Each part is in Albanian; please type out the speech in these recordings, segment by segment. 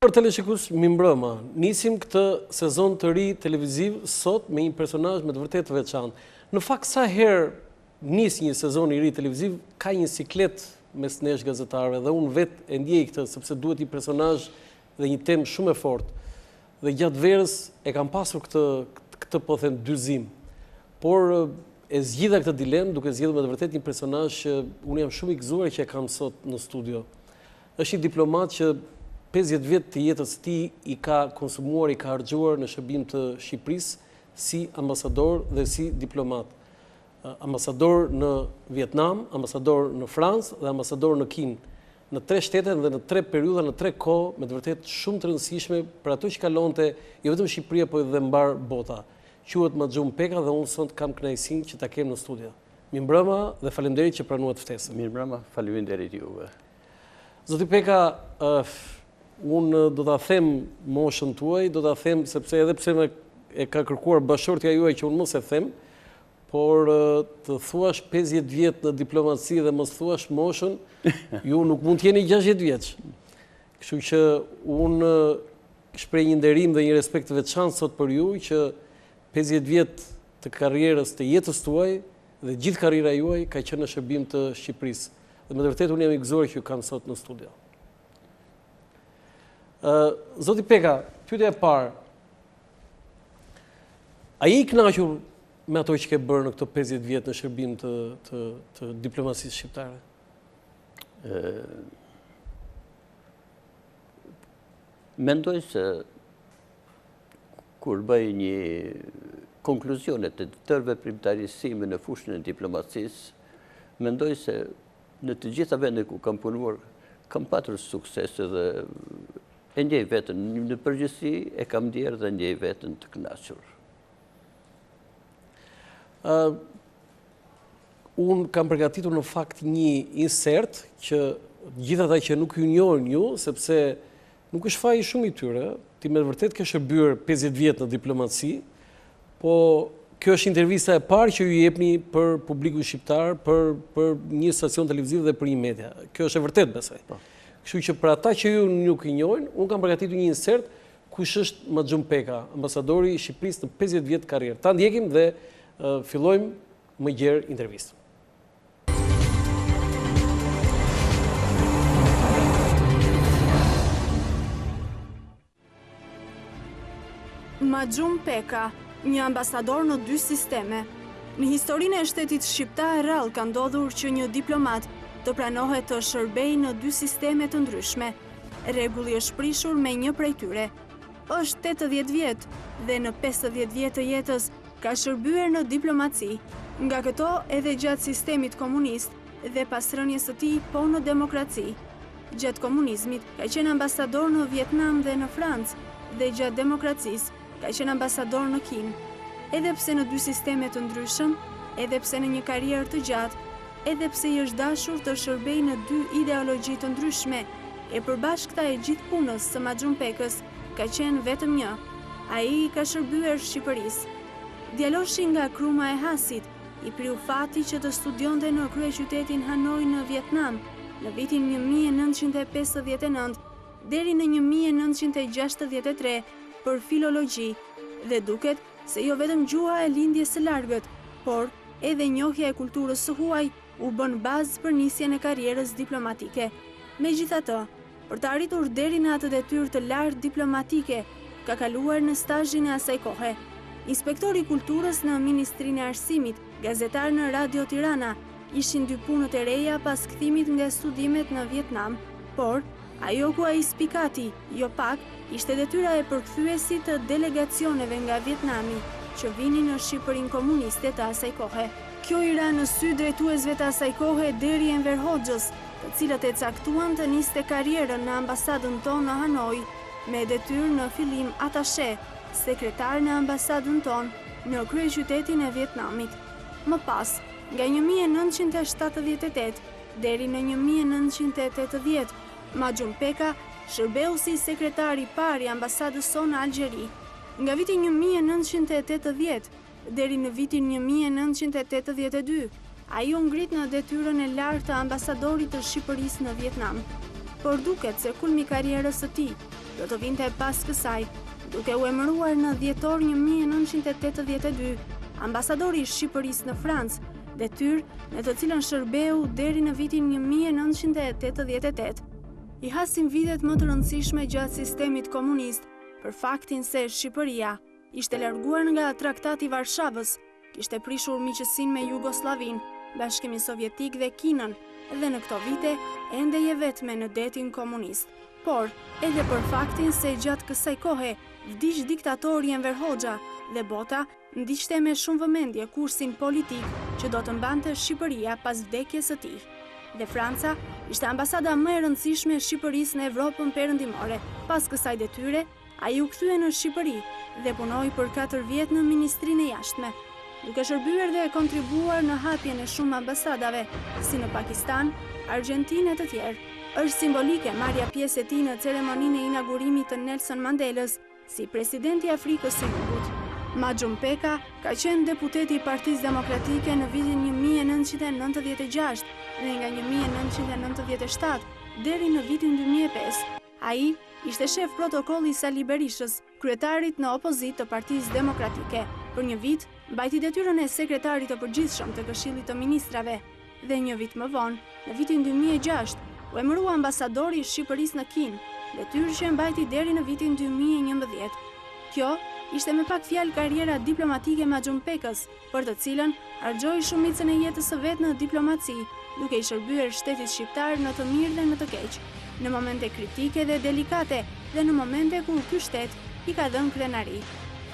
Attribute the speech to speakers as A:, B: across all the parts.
A: Për teleshikues mi mbrëma, nisim këtë sezon të ri televiziv sot me një personazh me të vërtetë të veçantë. Në fakt sa herë nis një sezon i ri televiziv, ka një siklet mes nesh gazetarëve dhe unë vetë e ndjej këtë sepse duhet një personazh dhe një temë shumë e fortë. Dhe gjatë verës e kam pasur këtë po them dyrzim. Por e zgjidha këtë dilemë duke zgjedhur me të vërtetë një personazh që unë jam shumë i gëzuar që e kam sot në studio. Është një diplomat që 50 vjet të jetës së tij i ka konsumuar, i ka harxuar në shërbim të Shqipërisë si ambasador dhe si diplomat. Ambasador në Vietnam, ambasador në Francë dhe ambasador në Kinë. Në 3 shtete dhe në 3 periudha, në 3 kohë, me të vërtetë shumë të rëndësishme për ato që kalonte jo vetëm Shqipëria, por edhe mbar bota. Quhet Maxhun Peka dhe unë sot kam kënaqësinë që ta kem në studio. Mirëmbrëma dhe faleminderit që pranuat ftesën.
B: Mirëmbrëma, faleminderit juve.
A: Zoti Peka, unë do ta them moshën tuaj, do ta them sepse edhe pse më e ka kërkuar bashortja juaj që unë mos e them, por të thuash 50 vjet në diplomaci dhe mos thuash moshën, ju nuk mund të jeni 60 vjeç. Kështu që unë shpreh një nderim dhe një respekt të veçantë sot për ju që 50 vjet të karrierës të jetës tuaj dhe gjithë karriera juaj ka qenë në shërbim të Shqipërisë. Dhe me të vërtetë unë jam i gëzuar që ju kam sot në studio. Zoti Peka, pyetja e parë. A je i kënaqur me ato që ke bërë në këto 50 vjet në shërbim të diplomacisë shqiptare?
B: Mendoj se kur bëj një konkluzione të tërë veprimtarisimi në fushën e diplomacisë, mendoj se në të gjitha vendet ku kam punuar, kam patur suksese dhe e ndjej veten në përgjithësi e kam ndjerë dhe ndjej veten të kënaqur.
A: Unë kam përgatitur në fakt një insert që gjithë ata që nuk ju njohin ju, sepse nuk është faji shumë i tyre, ti me vërtet ke shërbyer 50 vjet në diplomaci, po kjo është intervista e parë që ju jepni për publikun shqiptar, për një stacion televiziv dhe për një media. Kjo është e vërtet besoj. Kështu që për ata që ju nuk i njohin, unë kam përgatitur një insert kush është Maxhun Peka, ambasadori i Shqipërisë në 50 vjet karrierë. Ta ndjekim dhe fillojmë më gjerë intervistën.
C: Maxhun Peka, një ambasador në 2 sisteme. Në historinë e shtetit shqiptar rrallë ka ndodhur që një diplomat të pranohet të shërbej në 2 sisteme të ndryshme. Rregulli është prishur me një prej tyre. Është 80 vjet dhe në 50 vjet të jetës ka shërbyer në diplomaci. Nga këto edhe gjatë sistemit komunist dhe pas rënies së tij po në demokraci. Gjatë komunizmit ka qenë ambasador në Vietnam dhe në Francë dhe gjatë demokracisë ka qenë ambasador në Kinë. Edhe pse në 2 sisteme të ndryshëm, edhe pse në një karrierë të gjatë, edhe pse i është dashur të shërbej në 2 ideologji të ndryshme, e përbashkëta e gjithë punës së Maxhun Pekës ka qenë vetëm një. Ai ka shërbyer Shqipërisë. Djaloshi nga Kruma e Hasit i priu fati që të studionte në kryeqytetin Hanoi në Vietnam në vitin 1959 deri në 1963 për filologji dhe duket se jo vetëm gjuha e lindjes së largët, por edhe njohja e kulturës së huaj u bën bazë për nisjen e karrierës diplomatike. Megjithatë, për të arritur deri në atë detyrë të lartë diplomatike, ka kaluar në stazhin e asaj kohe. Inspektor i kulturës në Ministrinë e Arsimit, gazetar në Radio Tirana, ishin 2 punët e reja pas kthimit nga studimet në Vietnam, por ajo ku ai spikati, jo pak, ishte detyra e përkthyesit të delegacioneve nga Vietnami, që vinin në Shqipërinë komuniste të asaj kohe. Kjo i ra në sy drejtuesve të asaj kohe deri Enver Hoxhës, të cilët e caktuan të niste karrierën në ambasadën tonë në Hanoi, me detyrë në fillim atashe, sekretar në ambasadën tonë në kryeqytetin e Vietnamit. Më pas, nga 1978 deri në 1980, Maxhun Peka shërbeu si sekretar i parë i ambasadës sonë në Algjeri. Nga viti 1980 deri në vitin 1982, ai u ngrit në detyrën e lartë të ambasadorit të Shqipërisë në Vietnam. Por duket se kulmi karrierës së tij do të vinte pas kësaj, duke u emëruar në dhjetor 1982 ambasadori i Shqipërisë në Francë, detyrë në të cilën shërbeu deri në vitin 1988. I hasin vitet më të rëndësishme gjatë sistemit komunist, për faktin se Shqipëria ishte larguar nga Traktati i Varshavës, kishte prishur miqësinë me Jugosllavinë, Bashkimin Sovjetik dhe Kinën, dhe në këto vite ende je vetme në detin komunist. Por, edhe për faktin se gjatë kësaj kohe vdiq diktatori Enver Hoxha dhe bota ndiqte me shumë vëmendje kursin politik që do të mbante Shqipëria pas vdekjes së tij. Dhe Franca ishte ambasada më e rëndësishme e Shqipërisë në Evropën perëndimore. Pas kësaj detyre, ai u kthye në Shqipëri dhe punoi për 4 vjet në Ministrinë e Jashtme, duke shërbyer dhe kontribuar në hapjen e shumë ambasadave, si në Pakistan, Argjentinë e të tjerë. Është simbolike marrja pjesë e tij në ceremoninë e inaugurimit të Nelson Mandelës si presidenti i Afrikës së Jugut. Maxhun Peka ka qenë deputeti i Partisë Demokratike në vitin 1996 dhe nga 1997 deri në vitin 2005. Ai ishte shef protokolli i Sali Berishës, kryetarit në opozitë të Partisë Demokratike. Për një vit, mbajti detyrën e sekretarit të përgjithshëm të Këshillit të Ministrave dhe një vit më vonë, në vitin 2006, u emërua ambasadori i Shqipërisë në Kinë, detyrë që e mbajti deri në vitin 2011. Kjo ishte me pak fjalë karriera diplomatike Maxhun Pekës, për të cilën harxhoi shumicën e jetës së vet në diplomaci, duke i shërbyer shtetit shqiptar në të mirë dhe në të keq, në momente kritike dhe delikate dhe në momente kur ky shtet i ka dhënë krenari.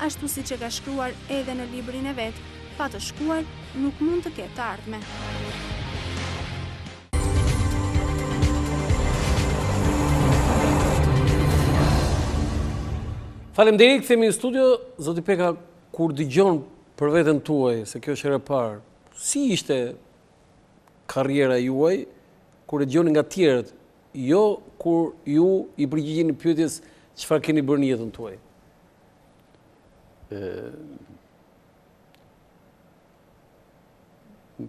C: Ashtu siç e ka shkruar edhe në librin e vet, pa të shkuar nuk mund të ketë ardhme.
A: Faleminderit, kthehemi në studio. Zoti Peka, kur dëgjon për veten tuaj se kjo është hera e parë, si ishte karriera juaj kur e dëgjoni nga tjerët, jo kur ju i përgjigjeni pyetjes çfarë keni bërë në jetën tuaj?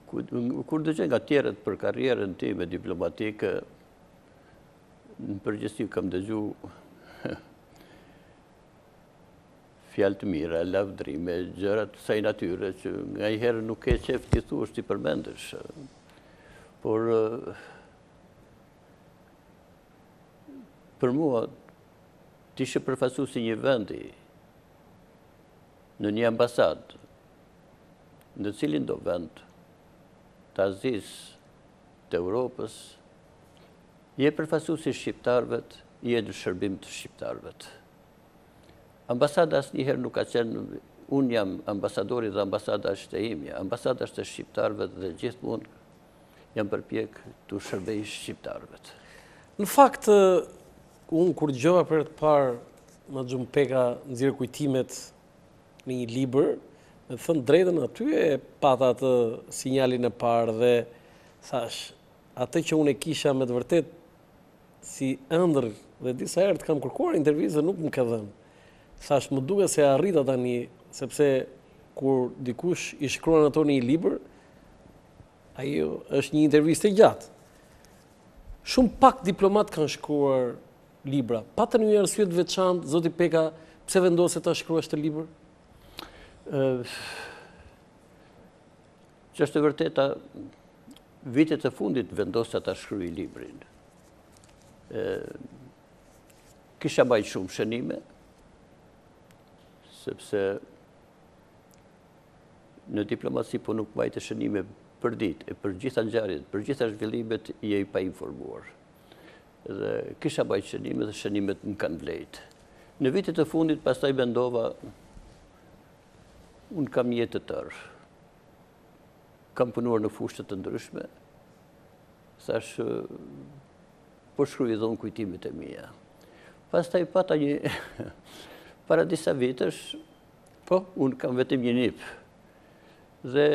B: Kur dëgjoj nga tjerët për karrierën time diplomatike, në përgjithësi kam dëgjuar fjalë të mira, lavdrime, gjëra të kësaj natyre që nganjëherë nuk ke qef ti thuash ti përmendesh. Por për mua ti ishe përfaqësuesi një vendi në një ambasadë në cilin do vend të Azisë, të Europës, je përfaqësuesi shqiptarëve, je në shërbim të shqiptarëve. Ambasada asnjëherë nuk ka qenë, unë jam ambasadori dhe ambasada është e imja, ambasada është e shqiptarëve dhe gjithmonë jam përpjek të shërbej shqiptarëve.
A: Në fakt, unë kur dëgjova për të parë Maxhun Peka nxjerr kujtimet në një libër, me të thënë drejtën aty e pata atë sinjalin e parë dhe thash, atë që unë e kisha me të vërtet si ëndër dhe disa herë të kam kërkuar intervistë nuk më ka dhënë. Thash, më duke se arrita tani, sepse kur dikush i shkruan ato në një libër, ajo është një intervistë e gjatë. Shumë pak diplomat kanë shkruar libra. Patën një arsye të veçantë, zoti Peka, pse vendose ta shkruash të libër?
B: Që është e vërteta, vitet e fundit vendosa ta shkruaj librin. Kisha bajt shumë shënime, sepse në diplomaci po nuk bajte shënime për ditë, e për gjitha ngjarjet, për gjitha zhvillimet je i pa informuar. Dhe kisha bajt shënime dhe shënimet më kanë vlejt. Në vitet e fundit pastaj mendova, unë kam jetë të tërë. Kam punuar në fushë të ndryshme. Thash, po shkruaj edhe unë kujtimet e mia. Pastaj pata një para disa vitësh, po, unë kam vetëm një nip. Dhe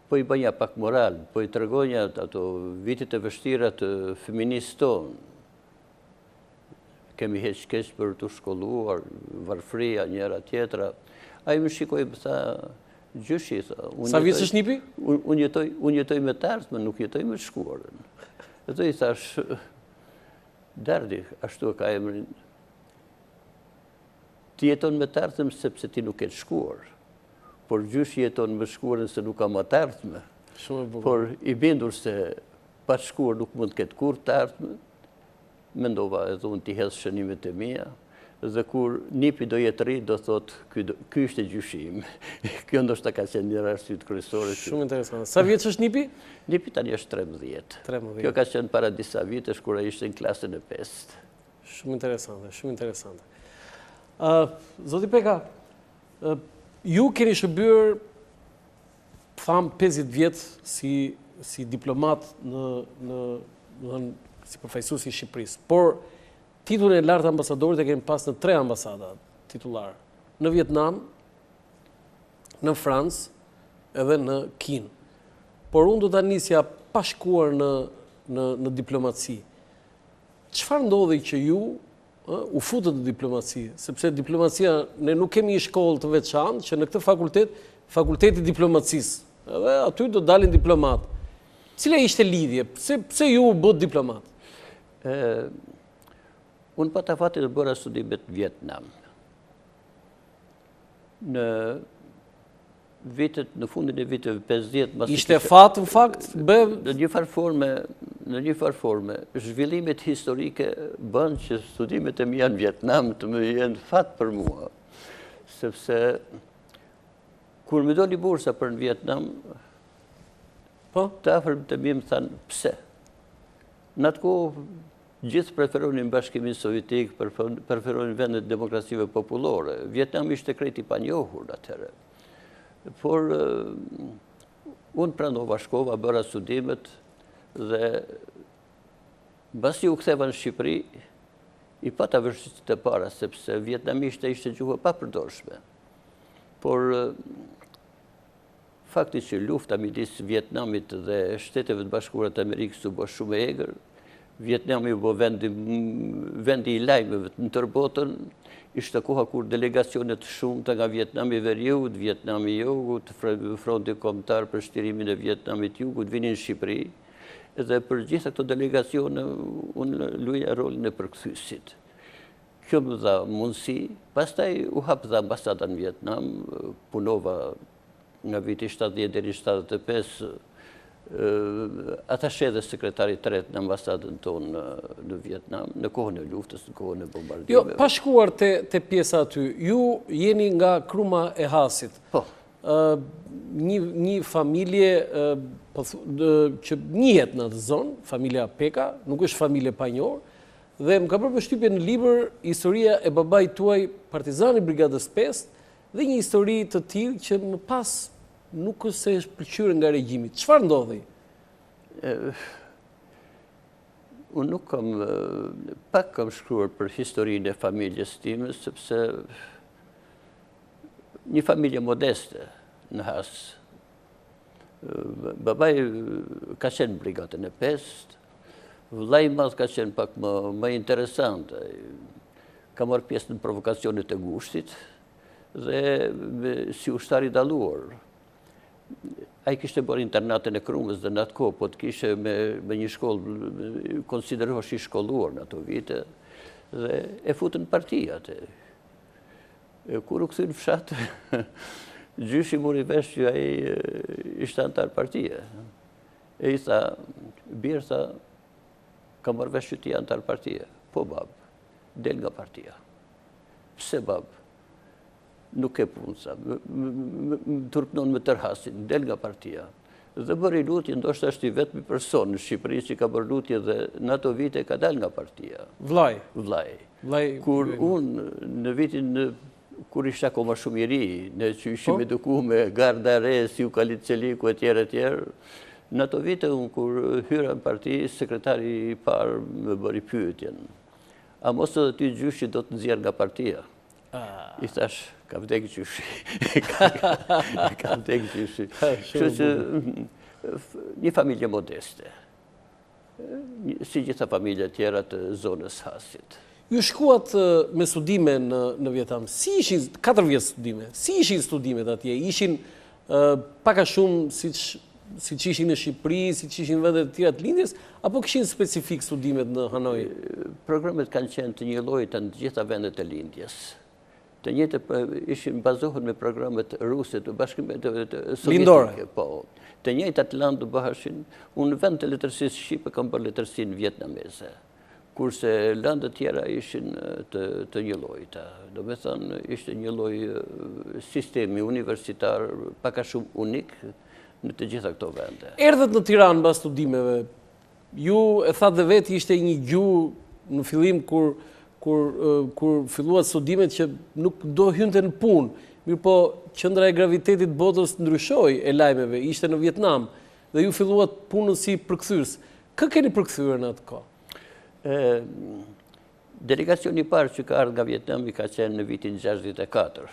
B: po i bënja pak moral, po i tregonja ato vitet e vështira të feministë tonë. Kemi keq për të shkolluar, varfëria, njëra tjetra. Ai më shikoi më tha, gjyshi, tha.
A: Sa vjeç është nipi?
B: Unë jetoj me të ardhmen, nuk jetoj me të shkuarën. Dhe i thash, Dardi, ashtu e ka emrin, ti jeton me të ardhmë sepse ti nuk e të shkuar, por gjysh jeton me shkuarën se nuk ka më të ardhme. Por i bindur se pa të shkuar nuk mund të ketë kur të ardhme, mendova edhe unë t'i hedhë shënimet e mia, dhe kur nipi do jetë rri, do thotë, ky është e gjyshim. Kjo ndoshta ka qenë një arsye kryesore.
A: Shumë interesant. Sa vjeç është Nipi?
B: Nipi tani është 13.
A: 13.
B: Kjo ka qenë para disa vitesh kur ai ishte në klasën e 5.
A: Shumë interesante, shumë interesante. Zoti Peka, ju keni shërbyer, tham 50 vjet si diplomat si përfaqësues i Shqipërisë, por titullin e lartë ambasadorit e kemi pas në 3 ambasada titullar. Në Vietnam, në Francë, edhe në Kinë. Por unë do ta nisja pa shkuar në diplomaci. Çfarë ndodhi që ju u futët në diplomaci? Sepse diplomacia, ne nuk kemi një shkollë të veçantë që në këtë fakulteti diplomacisë, edhe aty do dalin diplomat. Cila ishte lidhje? Pse ju u bët diplomat?
B: Unë pata fati të bëra studimet në Vietnam. Në fundin e viteve 50...
A: Ishte fat, në fakt?
B: Në një farë forme, zhvillimet historike bën që studimet e mia në Vietnam të më jenë fat për mua. Sepse, kur më doli bursa për në Vietnam, të afërm të mi më thanë, pse? Në atë kohë, gjithë preferonin Bashkimin Sovjetik, preferonin vendet demokracive popullore. Vietnam ishte krejt i panjohur atëherë. Por unë pranova, shkova, bëra studimet dhe mbasi u ktheva në Shqipëri, i pata vështirësitë e para, sepse vietnamishte ishte gjuhë pa përdorshme. Por fakti që lufta midis Vietnamit dhe Shteteve të Bashkuara të Amerikës u bë shumë e egër, Vietnami u bë vendi i lajmeve në tërë botën, ishte koha kur delegacionet shumëta nga Vietnami Veriut, Vietnami Jugut, Fronti Kombëtar për shtirimin e Vietnamit Jugut, vinin në Shqipëri, dhe për gjitha këto delegacione unë luaja rolin e përkthyesit. Kjo më dha mundësi, pastaj u hap dhe ambasada në Vietnam, punova nga viti 70 deri 75, atashe dhe sekretari tret në ambasadën tonë në Vietnam, në kohën e luftës, në kohën e bombardimeve.
A: Jo, pa shkuar te pjesa aty, ju jeni nga Kruma e Hasit.
B: Po.
A: Një familje që njihet në atë zonë, familja Peka, nuk është familje pa njohur, dhe më ka bërë përshtypje në libër historia e babait tuaj, partizani i Brigadës 5, dhe një histori të tillë që më pas nuk është se është pëlqyer nga regjimi. Çfarë ndodhi?
B: Unë nuk pak kam shkruar për historinë e familjes time, sepse një familje modeste në Has. Babai ka qenë në Brigadën e 5, vllai i madh ka qenë pak më interesant. Ka marrë pjesë në provokacionet e Gushtit dhe si ushtar i dalluar. Ai kishte bërë internatën e Krumës dhe në atë kohë, po të kishe me një shkollë, konsiderohesh i shkolluar në ato vite, dhe e futën në parti atë. Kur u kthyn në fshat, gjyshi mori vesh që ai ishte antar partie. E i tha, birë tha, ka marrë vesh që ti antar partie. Po bab, del nga partia. Pse bab? Nuk e punë, sa. Më turpnon me tërhasin, del nga partia. Dhe bëri lutje, ndoshta është i vetmi person në Shqipëri që ka bërë lutje dhe në ato vite ka dal nga partia.
A: Vllai.
B: Kur unë në vitin, kur ishte akoma shumë i ri, ne që ishim edukuar me garda re, si u Kalit Çeliku e tjerë, në ato vite unë kur hyra në parti, sekretari i parë më bëri pyetjen. A mos edhe ty gjyshi do të nxjerr nga partia? I thash, ka vdek gjyshi. Ka vdek gjyshi. Kështu që një familje modeste, si gjitha familje tjera të zonës Hasit.
A: Ju shkuat me studime në Vietnam. Si ishin 4 vjet studime? Si ishin studimet atje? Ishin pak a shumë siç ishin në Shqipëri, siç ishin në vendet e tjera të lindjes, apo kishin specifik studimet në Hanoi?
B: Programet kanë qenë të njëjta në të gjitha vendet e lindjes. Të njëjtë ishin bazohen me programet ruse të bashkimit
A: lindore.
B: sovjetike. Po. Të njëjtat landë bëheshin, unë vend të letërsisë shqipe kam bërë letërsinë vietnameze, kurse landët tjera ishin të një llojta. Do me thënë, ishte një lloj sistemi universitar paka shumë unik në të gjitha këto vende.
A: Erdhët në Tiranë mbas studimeve. Ju e thatë dhe vetë ishte një gjuhë në fillim kur filluat studimet që nuk do hynte në punë. Mirë po, qendra e gravitetit botës ndryshoi e lajmeve, ishte në Vietnam dhe ju filluat punën si përkthyes. Kë keni përkthyer në atë kohë?
B: Delegacioni i parë që ka ardhur nga Vietnami ka qenë në vitin 64,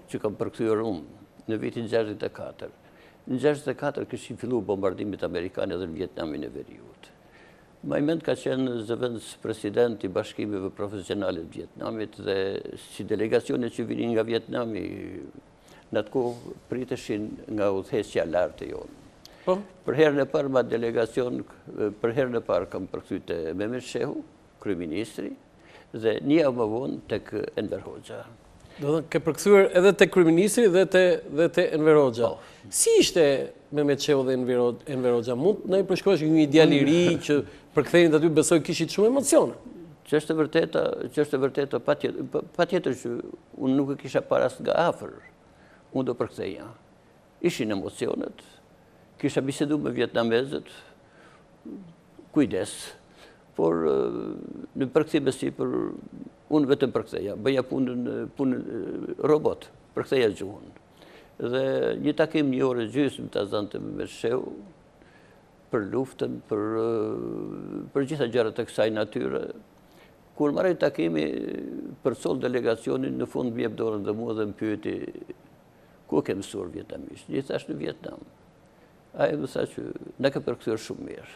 B: që kam përkthyer unë në vitin 64. Në 64 kishin filluar bombardimet amerikane edhe në Vietnamin e Veriut. Majmend ka qenë zëvendës president i bashkimeve profesionale të Vietnamit dhe si delegacione që vinin nga Vietnami në atë kohë priteshin nga udhëheqja lartë jonë. Për herën e parë ma delegacion, për herën e parë kam përkthyr te Mehmet Shehu, kryeministri, dhe një javë më vonë tek Enver Hoxha.
A: Do të ke përkthyer edhe te kryeministri dhe te Enver Hoxha. Si ishte Mehmet Shehu dhe Enver Hoxha? Mund na i përshkruash një ideal i ri që përkthenin aty, besoj kishit shumë emocione.
B: Që është e vërteta, patjetër që unë nuk e kisha paras nga afër. Unë do përktheja. Ishin emocionet. Kisha bisedu me vietnamezët, kujdes, por në përkthime si për unë vetëm përktheja, bëja punën robot, përktheja gjuhën. Dhe një takim një orë gjysmë të azante me Shehu për luftën, për gjitha gjërat e kësaj natyre. Kur marrë takimi për sol delegacionin, në fund më jep dorën dhe mua dhe më pyeti ku ke mësuar vietnamisht. Një thash në Vietnam. Ai më tha që na ka përkthyer shumë mirë.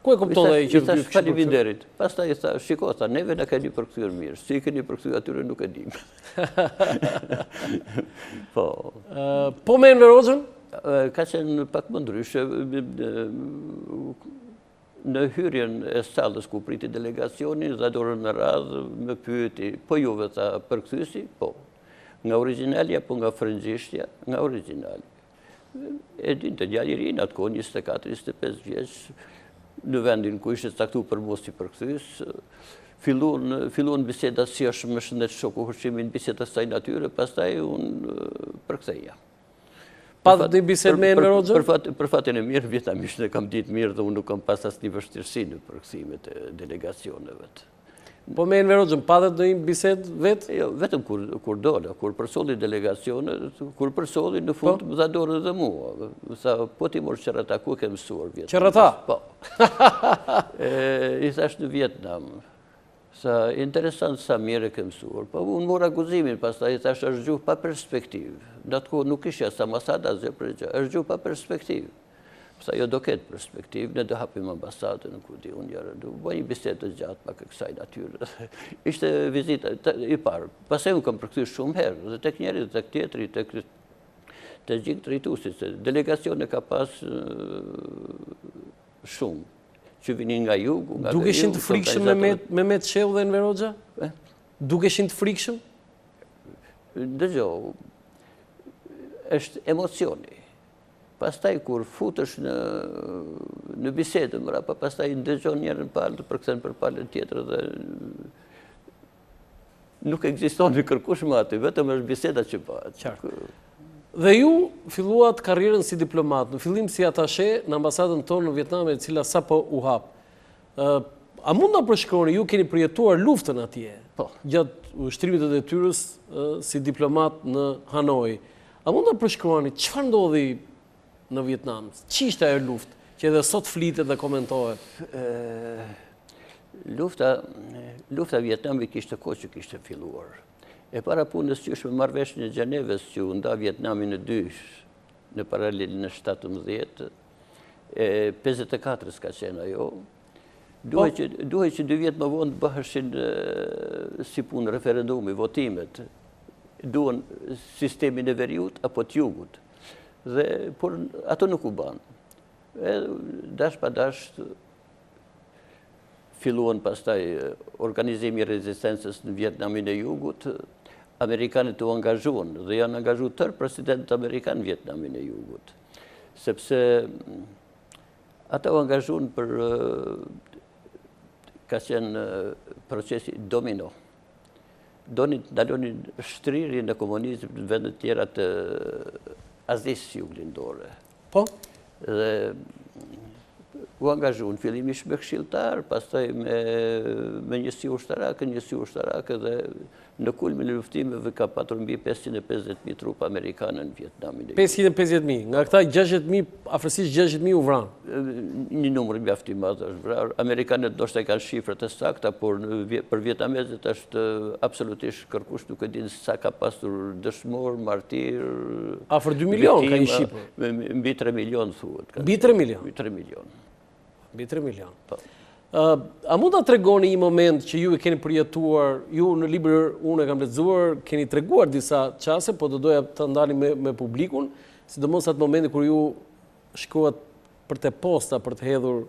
A: Ku e kupton ai që
B: thash faleminderit. Pastaj tha, shiko, tha, neve na keni përkthyer mirë. Si keni përkthyer atyre nuk e dim. Po.
A: Po me Enver Hoxhën?
B: Ka qenë pak më ndryshe. Në hyrjen e sallës ku priti delegacionin, dha dorën në radhë, më pyeti, po juve tha përkthyesi? Po. Nga origjinali apo nga frëngjishtja? Nga origjinali. E din të djali i ri në atë kohë 24-25 vjeç, në vendin ku ishte caktuar për mos i përkthyes, filluan bisedat si është më shëndet shoku Hushimin, biseda saj natyre, pastaj unë përktheja.
A: Patë një bisedë me Enver Hoxhën?
B: Për fatin e mirë, vietnamisht e kam ditë mirë dhe unë nuk kam pas asnjë vështirësi në përkthimet e delegacioneve.
A: Po me Enver Hoxhën, patet një bisedë vetë?
B: Jo, vetëm kur dola, kur përsoli delegacionet, kur përsoli në fund më dha dorën dhe mua. Tha, po ti mor qerrata, ku ke mësuar Vietnam?
A: Qerrata?
B: Po. I thash në Vietnam. Sa interesant sa mirë e ke mësuar. Po unë mora guximin, pastaj i thash është gjuhë pa perspektivë. Në atë kohë nuk ishte as ambasada as gjë për gjë, është gjuhë pa perspektivë. Sa jo do ketë perspektivë, ne do hapim ambasadën në kur di unë njërë, do bëj një bisedë të gjatë pak e kësaj natyre. Ishte vizita i parë. Pastaj unë kam përkthyer shumë herë, dhe tek njëri, dhe tek tjetri, të gjithë drejtuesit. Delegacione ka pas shumë, që vinin nga jugu, nga
A: Dukeshin të frikshëm me Mehmet Shehu dhe Enver Hoxha? Dukeshin të frikshëm?
B: Dëgjoj, është emocioni. Pastaj kur futesh në bisedë mrapa, pastaj ndëgjon njërin palë të përkthen për palën tjetër dhe nuk ekziston kërkush më aty, vetëm është biseda që bëhet.
A: Dhe ju filluat karrierën si diplomat, në fillim si atashe në ambasadën tonë në Vietnam, e cila sapo u hap. A mund ta përshkroni, ju keni përjetuar luftën atje, gjatë ushtrimit të detyrës si diplomat në Hanoi. A mund ta përshkroni çfarë ndodhi në Vietnam? Ç'ishte ajo luftë që edhe sot flitet dhe komentohet?
B: Lufta Vietnamit kishte kohë që kishte filluar. E para punës që është me marrëveshjen e Gjeneves që u nda Vietnamin në dy në paralel në 17, 54 s'ka qenë ajo. Duhej që 2 vjet më vonë të bëheshin si punë referendumi, votimet. Duan sistemin e veriut apo të jugut. Por ato nuk u banë. Dash pa dash filluan pastaj organizimi i rezistencës në Vietnamin e jugut. Amerikanët u angazhuan dhe janë angazhu tërë presidentët Amerikanë në Vietnamin e Jugut. Sepse ata u angazhuan për ka qenë procesi domino. Donin të ndalonin shtrirjen e komunizmit në vendet tjera të Azisë juglindore.
A: Po?
B: Dhe u angazhuan fillimisht me këshilltar, pastaj me njësi ushtarake dhe në kulmin e luftimeve ka patur mbi 550.000 trupa amerikanë në Vietnamin.
A: 550.000, nga këta 60.000, afërsisht 60.000 u vranë.
B: Një numër mjaft i madh është vrarë. Amerikanët ndoshta kanë shifrat e sakta, por për vietnamezët është absolutisht kërkush nuk e din sa ka pasur dëshmor, martir.
A: Afër 2 milion ka një shifër.
B: Mbi 3 milion thuhet.
A: Mbi 3 milion.
B: Mbi 3 milion.
A: Mbi 3 milion. A mund ta tregoni një moment që ju e keni përjetuar, ju në libër unë e kam lexuar, keni treguar disa çaste, po do doja të ndalim me publikun, sidomos atë momenti kur ju shkoat për te posta për të hedhur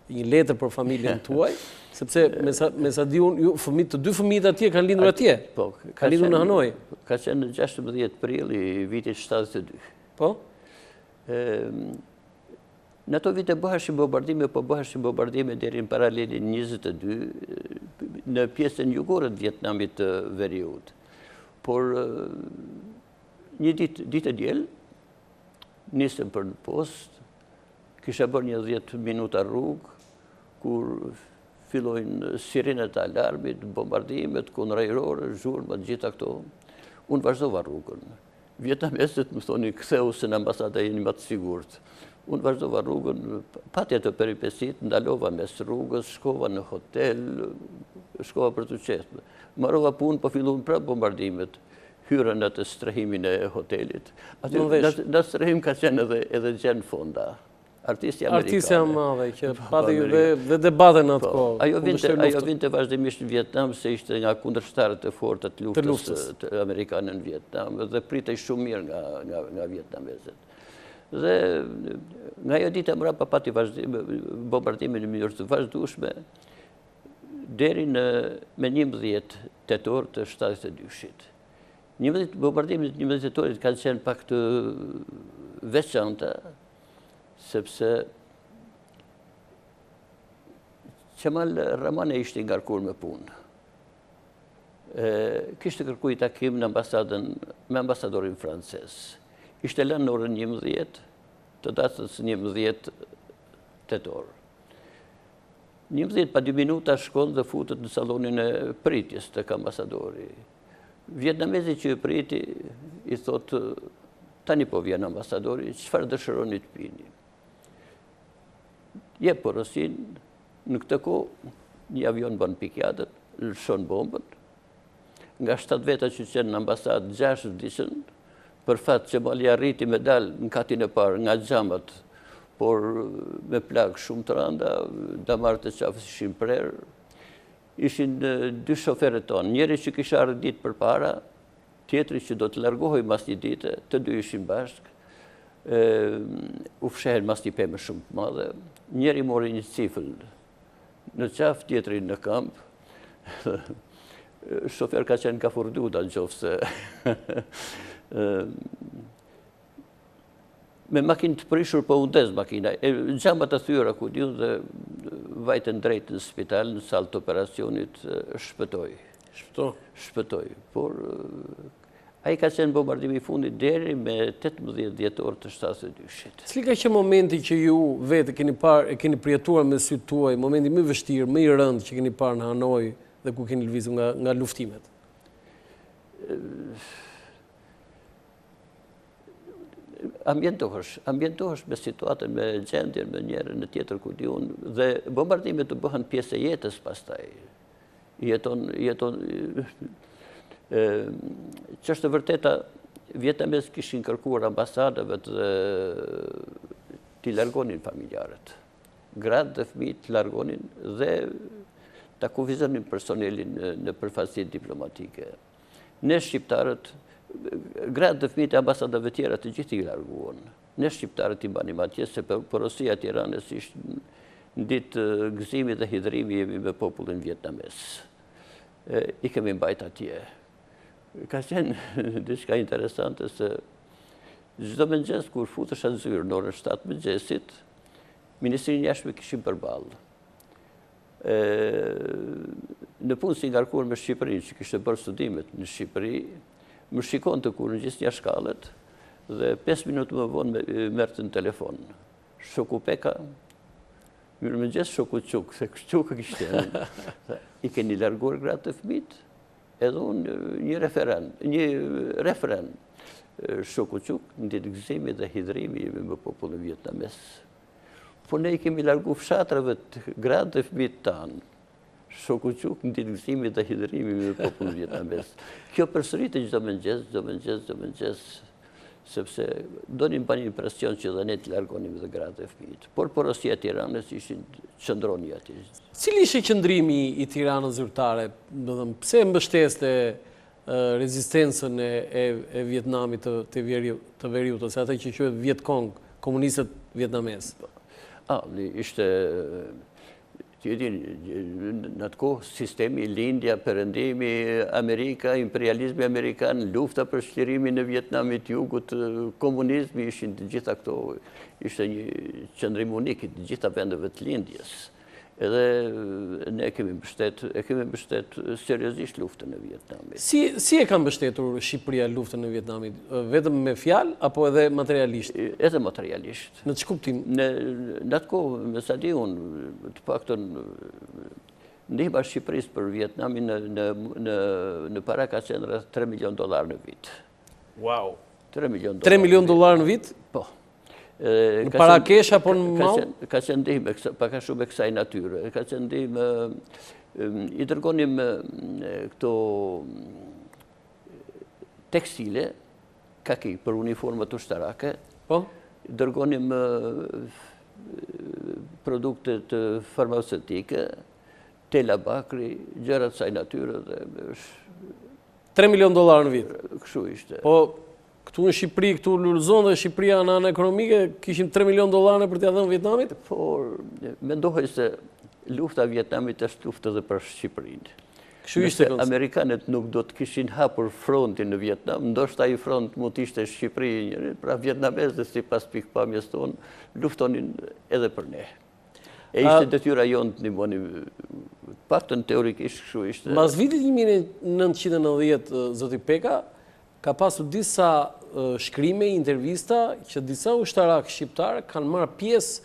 A: një letër për familjen tuaj, sepse me sa di unë, ju të dy fëmijët atje kanë lindur atje.
B: Po,
A: kanë lindur në Hanoi.
B: Ka qenë në 16 prill i vitit 72.
A: Po?
B: Në ato vite bëheshin bombardime deri në paralelin 22 në pjesën jugore të Vietnamit të veriut. Por një ditë e diel, nisëm për në post, kisha bërë një 10 minuta rrugë, kur fillojnë sirenet e alarmit, bombardimet, kundërajrore, zhurmat, gjitha këto. Unë vazhdova rrugën. Vietnamesët më thoni ktheu se në ambasada jeni më të sigurt. Unë vazhdova rrugën, patja të peripesit, ndalova mes rrugës, shkova në hotel, shkova për të qetë. Marrova punë, po filluan prapë bombardimet, hyra në të strehimin e hotelit. Në strehim ka qenë edhe Gjen Fonda, artistja amerikane.
A: Artistja madhe, që pati dhe debate në atë kohë.
B: Ajo vinte vazhdimisht në Vietnam, se ishte nga kundërshtarët e fortë të luftës amerikane në Vietnam, dhe pritej shumë mirë nga vietnamezët. Dhe nga ajo ditë mbrapa pati bombardimin në mënyrë të vazhdueshme deri me 11 tetor të 72-shit. Bombardimet 11 tetorit kanë qenë pak të veçanta, sepse Qemal Ramane ishte ngarkuar me punë. Kishte kërkuar takim në me ambasadorin francez. Ishte lënë në orën 11 të datës 11 tetor. 11 pa 2 minuta shkon dhe futet në salonin e pritjes tek ambasadori. Vietnamezi që e priti i thot, tani po vjen ambasadori, çfarë dëshironi të pini? Jep porosin, në këtë kohë një avion bën pikjatët, lëshon bombën. Nga 7 veta që qenë në ambasadë, 6 vdisën. Për fat që mali arriti me dalë në katin e parë nga xhamat, por me plagë shumë të rënda, damarët e qafës ishin prerë. Ishin 2 shoferët tonë, njëri që kisha ardhur ditë përpara, tjetri që do të largohej mas një dite, të dy ishin bashkë. U fshehen mas një pemë shumë të madhe. Njëri mori një cifël në qafë, tjetri në kamp. Shofer ka qenë ka furduta në qofë se me makinë të prishur po undez makina. Xhamat të thyra ku diun dhe vajtën drejt në spital, në salë të operacionit, shpëtoj. Por ai ka qenë bombardimi i fundit deri me 18 dhjetor të 72-shit.
A: Cili ka qenë momenti që ju vetë keni përjetuar me sytë tuaj, momenti më i vështirë, më i rëndë që keni parë në Hanoi dhe ku keni lëvizur nga luftimet?
B: Ambientohesh me situatën, me gjendjen, me njërin në tjetër ku di unë, dhe bombardimet të bëhen pjesë e jetës pastaj. Jeton që është vërteta, vietnamezët kishin kërkuar ambasadave të t'i largonin familjarët. Gratë dhe fëmijët të largonin dhe ta kufizonin personelin në përfaqësitë diplomatike. Ne shqiptarët, gratë dhe fëmijët e ambasadave tjera të gjithë i larguan. Ne shqiptarët i banim atje, se porosia e Tiranës ishte në ditë gëzimi dhe hidhrimi jemi me popullin vietnamez. I kemi mbajt atje. Ka qenë diçka interesante se çdo mëngjes kur futesha në zyrë në orën 7 mëngjesit, Ministrinë e Jashtme kishim përballë. Në punë si ngarkuar me Shqipërinë, që kishte bërë studimet në Shqipëri, më shikonte kur në gjithë një shkallët dhe 5 minutë më vonë merrte në telefon. Shoku Peka, mirëmëngjes shoku Çuk, se Çuka kishte. I keni larguar gratë të fëmijët? Edhe unë një referen. Shoku Çuk, ndjetë gëzimi dhe hidhrimi jemi me popullin vietnames. Po ne I kemi largu fshatrave të gratë të fëmijët tanë. Shoku Çuk, ndjetë gëzimi dhe hidhrimi me popullin vietnames. Kjo përsëritet çdo mëngjes, sepse donin bani impresion që dhe ne të largonim dhe gratë e fëmijët. Por porosia e Tiranës ishin qëndroni atje.
A: Cili ishte qëndrimi I Tiranës zyrtare? Pse mbështeste rezistencën e Vietnamit të veriut, ose ata që quhet Vietkong, komunistët vietnamez?
B: Ishte, në atë kohë, sistemi, lindja, perëndimi, Amerika, imperializmi amerikan, lufta për shlirimin e Vietnamit jugut, komunizmi, ishin të gjitha këto, ishte një qëndrim unik I të gjitha vendeve të lindjes. Edhe ne kemi mbështet seriozisht luftën e Vietnamit.
A: Si e ka mbështetur Shqipëria luftën e Vietnamit? Vetëm me fjalë apo edhe materialisht?
B: Edhe materialisht.
A: Në ç'kuptim?
B: Në atë kohë, me sa di unë, të paktën ndihma Shqipërisë për Vietnamin në para ka qenë rreth $3 milion në vit.
A: Wow.
B: $3 milion.
A: $3 milion në vit?
B: Po.
A: Në para kesh apo në mall?
B: Ka qenë ndihmë paka shumë e kësaj natyre. Ka qenë ndihmë, I dërgonim këto tekstile, kaki për uniformat ushtarake.
A: Po?
B: Dërgonim produktet farmaceutike, tela bakri, gjëra të kësaj natyre dhe
A: $3 milion në vit.
B: Kështu ishte.
A: Po këtu në Shqipëri, këtu lulëzon dhe Shqipëria në anë ekonomike, kishim $3 milion për t'ia dhënë Vietnamit?
B: Por, mendohej se lufta e Vietnamit është luftë edhe për Shqipërinë.
A: Kështu ishte.
B: Amerikanët nuk do të kishin hapur frontin në Vietnam, ndoshta ai front mund të ishte Shqipëri, pra vietnamezët sipas pikpamjes tonë luftonin edhe për ne. E ishte detyra jonë të ndihmonim, paktën teorikisht kështu ishte.
A: Mbas vitit 1990, zoti Peka, ka pasur disa shkrime, intervista që disa ushtarak shqiptar kanë marrë pjesë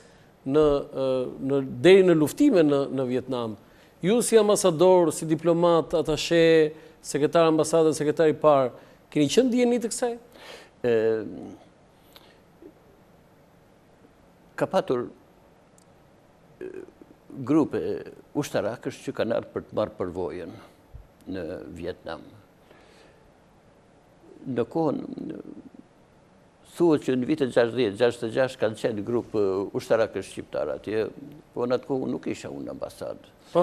A: deri në luftime në Vietnam. Ju si ambasador, si diplomat, atashe, sekretar ambasadës, sekretar I parë, keni qenë ndjeni të kësaj?
B: Ka patur grupe ushtarakësh që kanë ardhur për të marrë përvojën në Vietnam. Në kohën, thuhet që në vitet 60-66 kanë qenë grup ushtarakësh shqiptar atje, po në atë kohë nuk isha unë në ambasadë.
A: Po?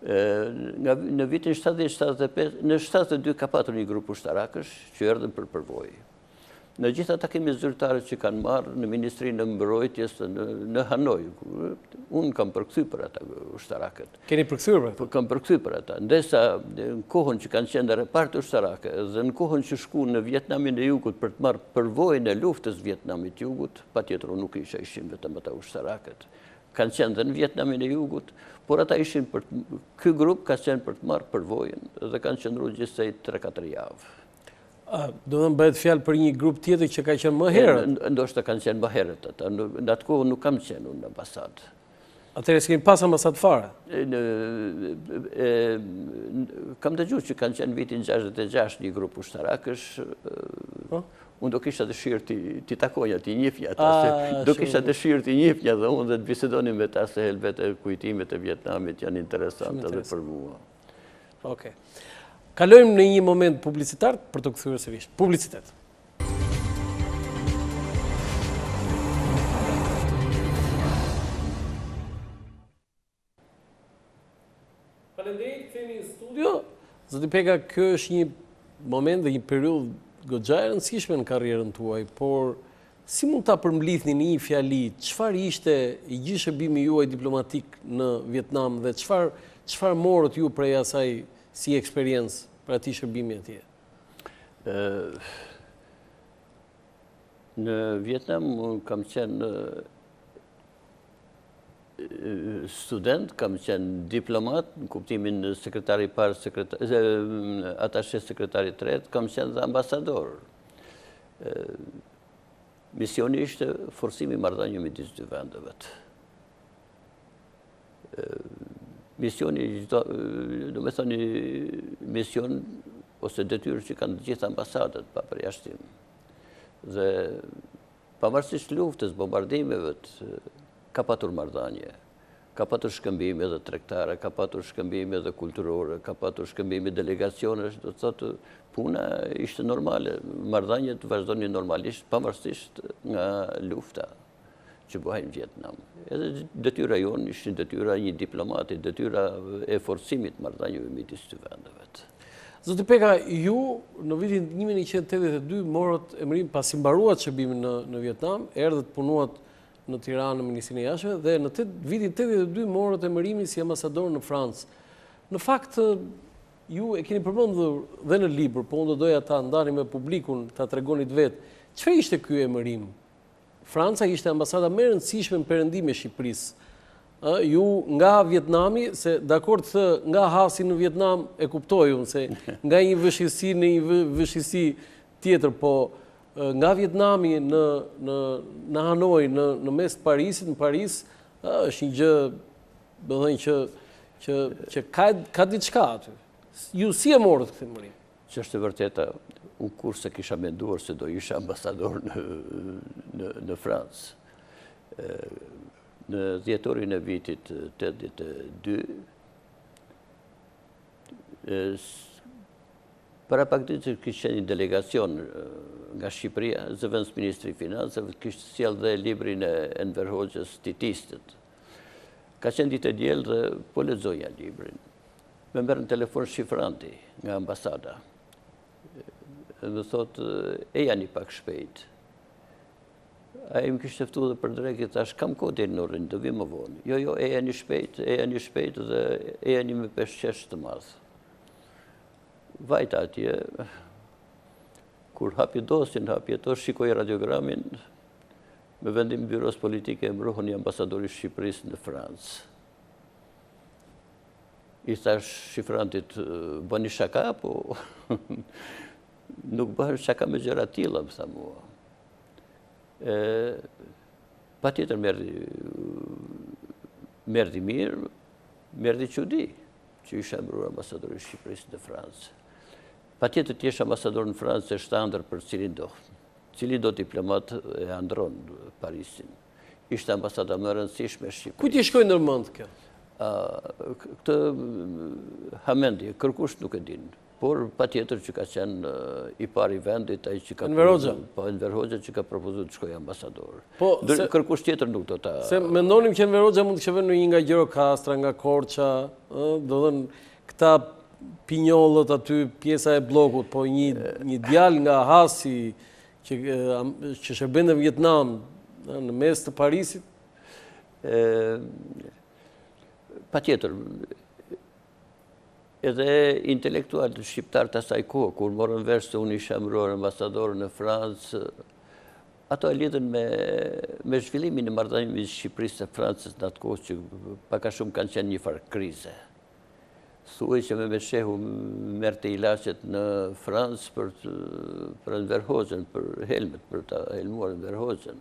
B: Në vitin 70-75, në 72 ka patur një grup ushtarakësh që erdhën për përvojë. Në gjitha ata kemi zyrtarët që kanë marrë në Ministrinë e Mbrojtjes në Hanoi. Unë kam përkthy për ata ushtarakët.
A: Keni përkthyer për ata?
B: Kam përkthy për ata. Ndërsa në kohën që kanë qenë reparte ushtarake dhe në kohën që shkuan në Vietnamin e Jugut për të marrë përvojën e luftës Vietnamit Jugut, patjetër nuk ishin vetëm ata ushtarakët. Kanë qenë dhe në Vietnamin e Jugut, por ata ishin ky grup ka qenë për të marrë përvojën dhe kanë qëndruar gjithsej 3-4 javë.
A: Do të bëhet fjalë për një grup tjetër që ka qenë më herët?
B: Ndoshta kanë qenë më herët ata. Në atë kohë nuk kam qenë unë në ambasadë.
A: Atëherë s'keni pas ambasadë fare?
B: Kam dëgjuar që kanë qenë vitin 66 një grup ushtarakësh. Unë do kisha dëshirë t'i takoja, t'i njihja ata. Do kisha dëshirë t'i njihja dhe unë dhe të bisedonim me ta se helbete kujtimet e Vietnamit janë interesante edhe për mua.
A: Okej. Kalojmë në një moment publicitar për të kthyer sërish. Publicitet. Faleminderit, kthehemi në studio. Zoti Peka, kjo është një moment dhe një periudhë goxha e rëndësishme në karrierën tuaj, por si mund ta përmblidhni në një fjali çfarë ishte I gjithshërbimi juaj diplomatik në Vietnam dhe çfarë morët ju prej asaj si eksperiencë për ati shërbimi atje?
B: Në Vietnam kam qenë student, kam qenë diplomat, në kuptimin sekretari parë, atashe sekretari tret, kam qenë dhe ambasador. Misioni ishte forcimi marrëdhënie midis dy vendeve. Misioni, do me thoni, mision ose detyrë që kanë gjithë ambasadat pa përjashtim. Dhe pavarësisht luftës, bombardimeve, ka patur marrëdhënie, ka patur shkëmbime dhe tregtare, ka patur shkëmbime dhe kulturore, ka patur shkëmbime delegacionesh, do të thotë puna ishte normale, marrëdhëniet vazhdonin normalisht, pavarësisht nga lufta që bëhej në Vietnam. Edhe detyra jonë ishte detyra një diplomati, detyra e forcimit marrëdhënieve midis dy vendeve.
A: Zoti Peka, ju në vitin 1982 morët emërim pasi mbaruat shërbimin në Vietnam, erdhët punuat në Tiranë në Ministrinë e Jashtme dhe në vitin 82 morët emërimin si ambasador në Francë. Në fakt, ju e keni përmendur dhe në libër, po unë do doja ta ndani me publikun, ta tregonit vetë. Çfarë ishte ky emërim? Franca ishte ambasada më e rëndësishme në perëndim e Shqipërisë. Ju nga Vietnami, se dakord thë nga hasi në Vietnam e kuptoj unë, se nga një vështirësi në një vështirësi tjetër, po nga Vietnami në Hanoi, në mes të Parisit, në Paris, është një gjë, do të thënë që ka diçka aty. Ju si e morët këtë emërim?
B: Që është e vërteta, unë kurse kisha menduar se do isha ambasador në Francë. Në dhjetorin e vitit 82, para pak ditë që kishte qenë një delegacion nga Shqipëria, zëvendës ministri i financave, kishte sjellë dhe librin e Enver Hoxhës Titistët. Ka qenë ditë e diell dhe po lexoja librin. Më merr në telefon shifranti nga ambasada. Më thotë, eja një pak shpejt. A i më kishtë eftu dhe për drejki, thash, kam kohë deri në orën, do vi më vonë. Jo, eja një shpejt dhe eja një me peshqesh të madhë. Vajta atje, kur hapi dosin, hapi ato, shikoj radiogramin, me vendim byros politike e mbrohën një ambasadori Shqipërisë në Francë. I thash shifrantit, bëni shaka, po nuk bëhen shaka me gjëra tilla, më tha mua. Pa tjetër merdi mirë, merdi çudi, që isha emëruar ambasador i Shqipërisë në Francë. Pa tjetër t'jesh ambasador në Francë është ëndër për cilin do. Cili do diplomat e andron Parisin. Ishte ambasada më e rëndësishme e Shqipërisë.
A: Ku t'i shkojnë ndërmend kjo?
B: Këtë Hamendi, kërkush nuk e din. Por pa tjetër që ka qenë i pari vendit,
A: Enver Hoxha.
B: Po, Enver Hoxha që ka propozuar të shkojë ambasador.
A: Po,
B: kërkush tjetër nuk do ta...
A: Se mendonim që Enver Hoxha mund të shëvën në një nga Gjirokastra, nga Korça, do dhënë këta pinjollët aty, pjesa e bllokut, po një djalë nga hasi që shërben në Vietnam, në mes të Parisit.
B: Pa tjetër, edhe intelektualët shqiptarë të asaj kohë, kur morën vesh se unë isha emëruar ambasador në Francë, ato e lidhen me zhvillimin e marrëdhënieve midis Shqipërisë e Francës në atë kohë që pak a shumë kanë qenë një farë krize. Thuaj që me shehu merrte ilaçet në Francë për Enver Hoxhën, për helmet, për ta helmuar Enver Hoxhën.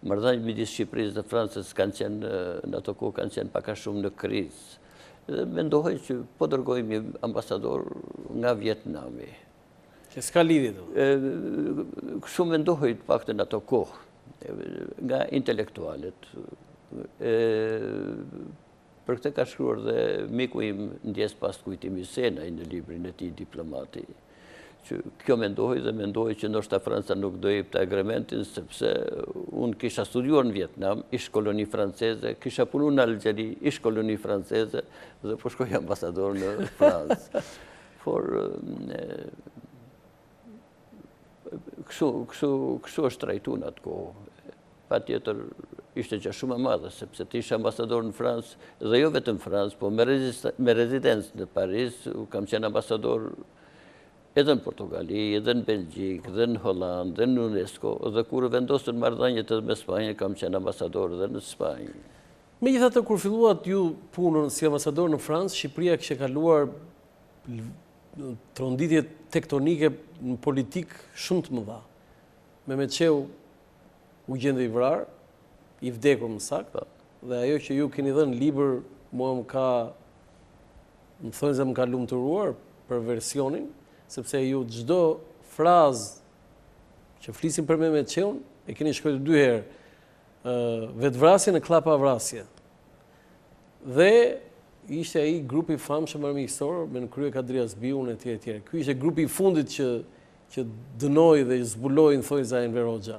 B: Marrëdhëniet midis Shqipërisë dhe Francës kanë qenë në ato kohë kanë qenë pak a shumë në krizë. Dhe mendohej që po dërgojmë një ambasador nga Vietnami.
A: Që s'ka lidhje do.
B: Kështu mendohej të paktën në ato kohë, nga intelektualet. Për këtë ka shkruar dhe miku im Ndjes pas kujtimi Senaj në librin e tij Diplomati. Që kjo mendohej dhe mendohej që ndoshta Franca nuk do i jepte agrementin, sepse unë kisha studiuar në Vietnam, ish koloni franceze, kisha punuar në Algjeri, ish koloni franceze, dhe po shkoj ambasador në Francë. Por kështu është trajtuar në atë kohë. Patjetër ishte gjë shumë e madhe, sepse ti ishe ambasador në Francë, dhe jo vetëm Francë, po me rezidencë në Paris, kam qenë ambasador edhe në Portugali, edhe në Belgjik, edhe në Holland, edhe në UNESCO, dhe kur vendosën marrëdhëniet edhe me Spanjë, kam qenë ambasador edhe në Spanjë.
A: Megjithatë, kur filluat ju punën si ambasador në Francë, Shqipëria kishte kaluar tronditje tektonike në politikë shumë të mëdha. Mehmet Çeu u gjende i vrarë, i vdekur më saktë, dhe ajo që ju keni dhënë libër, mua më thonë se më ka lumturuar për versionin, sepse ju çdo frazë që flisim për Mehmet Çeun e keni shkruar 2 herë, vetvrasje në klapavrasje. Dhe ishte ai grupi i famshëm armiqësor me në krye Kadrias Biun etj etj. Ky ishte grupi i fundit që dënoi dhe zbuloi në thojza Enver Hoxha.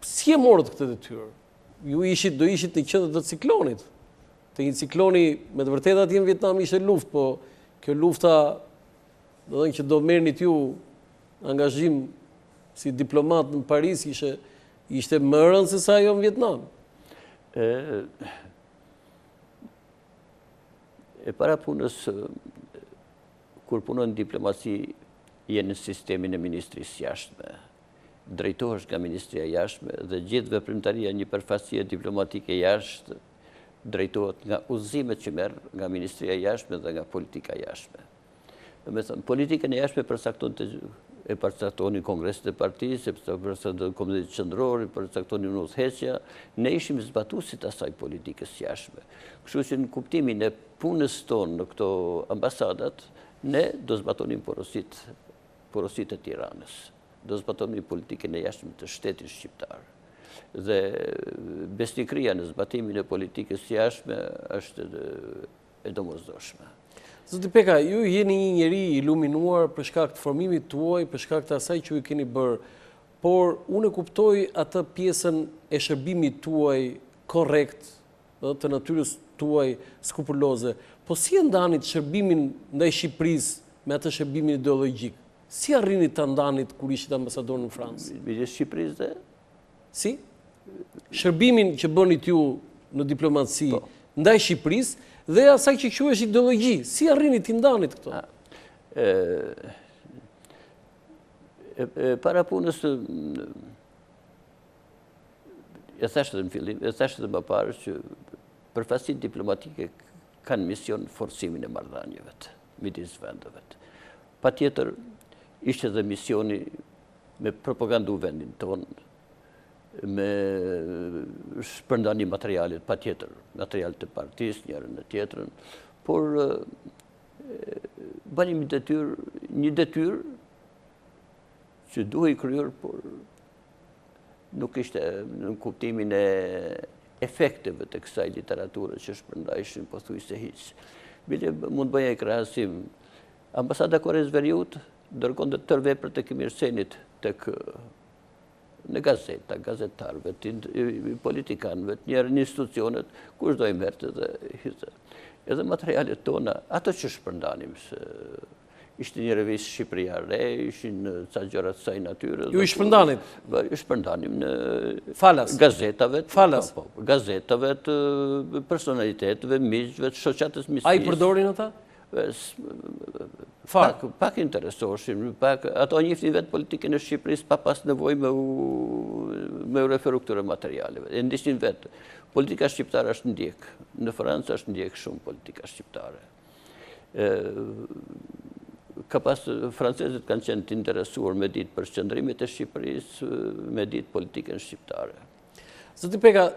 A: Si e morët këtë detyrë? Ju do ishit në qendër të ciklonit. Të një cikloni, me të vërtetë atje në Vietnam ishte luftë, po kjo lufta, do të thënë që do merrnit ju angazhim si diplomat në Paris ishte më rëndë se sa ajo në Vietnam.
B: E para punës, kur punon në diplomaci, je në sistemin e ministrisë jashtme. Drejtohesh nga ministria jashtme dhe gjithë veprimtaria një përfaqësie diplomatike jashtë drejtohet nga udhëzimet që merr nga ministria jashtme dhe nga politika jashtme. Me thënë, politikën e jashtme përcaktonin kongresit e partisë, përcaktonin komitetit qendror, përcaktonin udhëheqja, ne ishim zbatuesit asaj politikës jashtme. Kështu që në kuptimin e punës tonë në këto ambasadat, ne do zbatonim porositë e Tiranës. Do zbatonim politikën e jashtme të shtetit shqiptar. Dhe besnikëria në zbatimin e politikës jashtme është e domosdoshme.
A: Zoti Peka, ju jeni një njeri i iluminuar për shkak të formimit tuaj, për shkak të asaj që ju keni bërë, por unë e kuptoj atë pjesën e shërbimit tuaj korrekt, të natyrës tuaj skrupuloze. Po si e ndanit shërbimin ndaj Shqipërisë me atë shërbimin ideologjik? Si arrinit të ndanit kur ishit ambasador në Francë?
B: Midis Shqipërisë dhe?
A: Si? Shërbimin që bënit ju në diplomaci ndaj Shqipërisë dhe asaj që quhesh ideologji. Si arrinit të ndanit këto?
B: Para punës, e thashtë në fillim, e thashtë dhe më parë që përfaqësitë diplomatike kanë mision forcimin e marrëdhënieve midis vendeve. Patjetër ishte dhe misioni me propagandu vendin tonë, me shpërndani materialet, patjetër, materialet e partisë, njërën e tjetrën, por banim një detyrë që duhej kryer, por nuk ishte në kuptimin e efekteve të kësaj literature që shpërndajshin pothuajse hiç. Bile mund bëja një krahasim. Ambasada Koreas Veriut dërgon tërë veprat e Kimirsenit në gazeta, gazetarëve, politikanëve, njerë në institucionet, kush do i merrte dhe hizte. Edhe materialet tona, ato që shpërndanim, ishte një revistë Shqipëria Re, ishin ca gjëra të saj natyre.
A: Ju i shpërndanit?
B: I shpërndanim në
A: Falas?
B: Gazetave.
A: Falas?
B: Gazetave të personalitetëve, miqve, të shoqatës misisë.
A: A i përdorin ata?
B: Pak interesoshin, ato njiftin vetë politikën e Shqipërisë pa pas nevoj me u referu këtyre materialeve. E ndishin vetë, politika shqiptare është ndjek. Në Francë është ndjek shumë politika shqiptare. Ka pas francezët kanë qenë të interesuar me ditë për shqendrimet e Shqipërisë, me ditë politikën shqiptare.
A: Zoti Peka,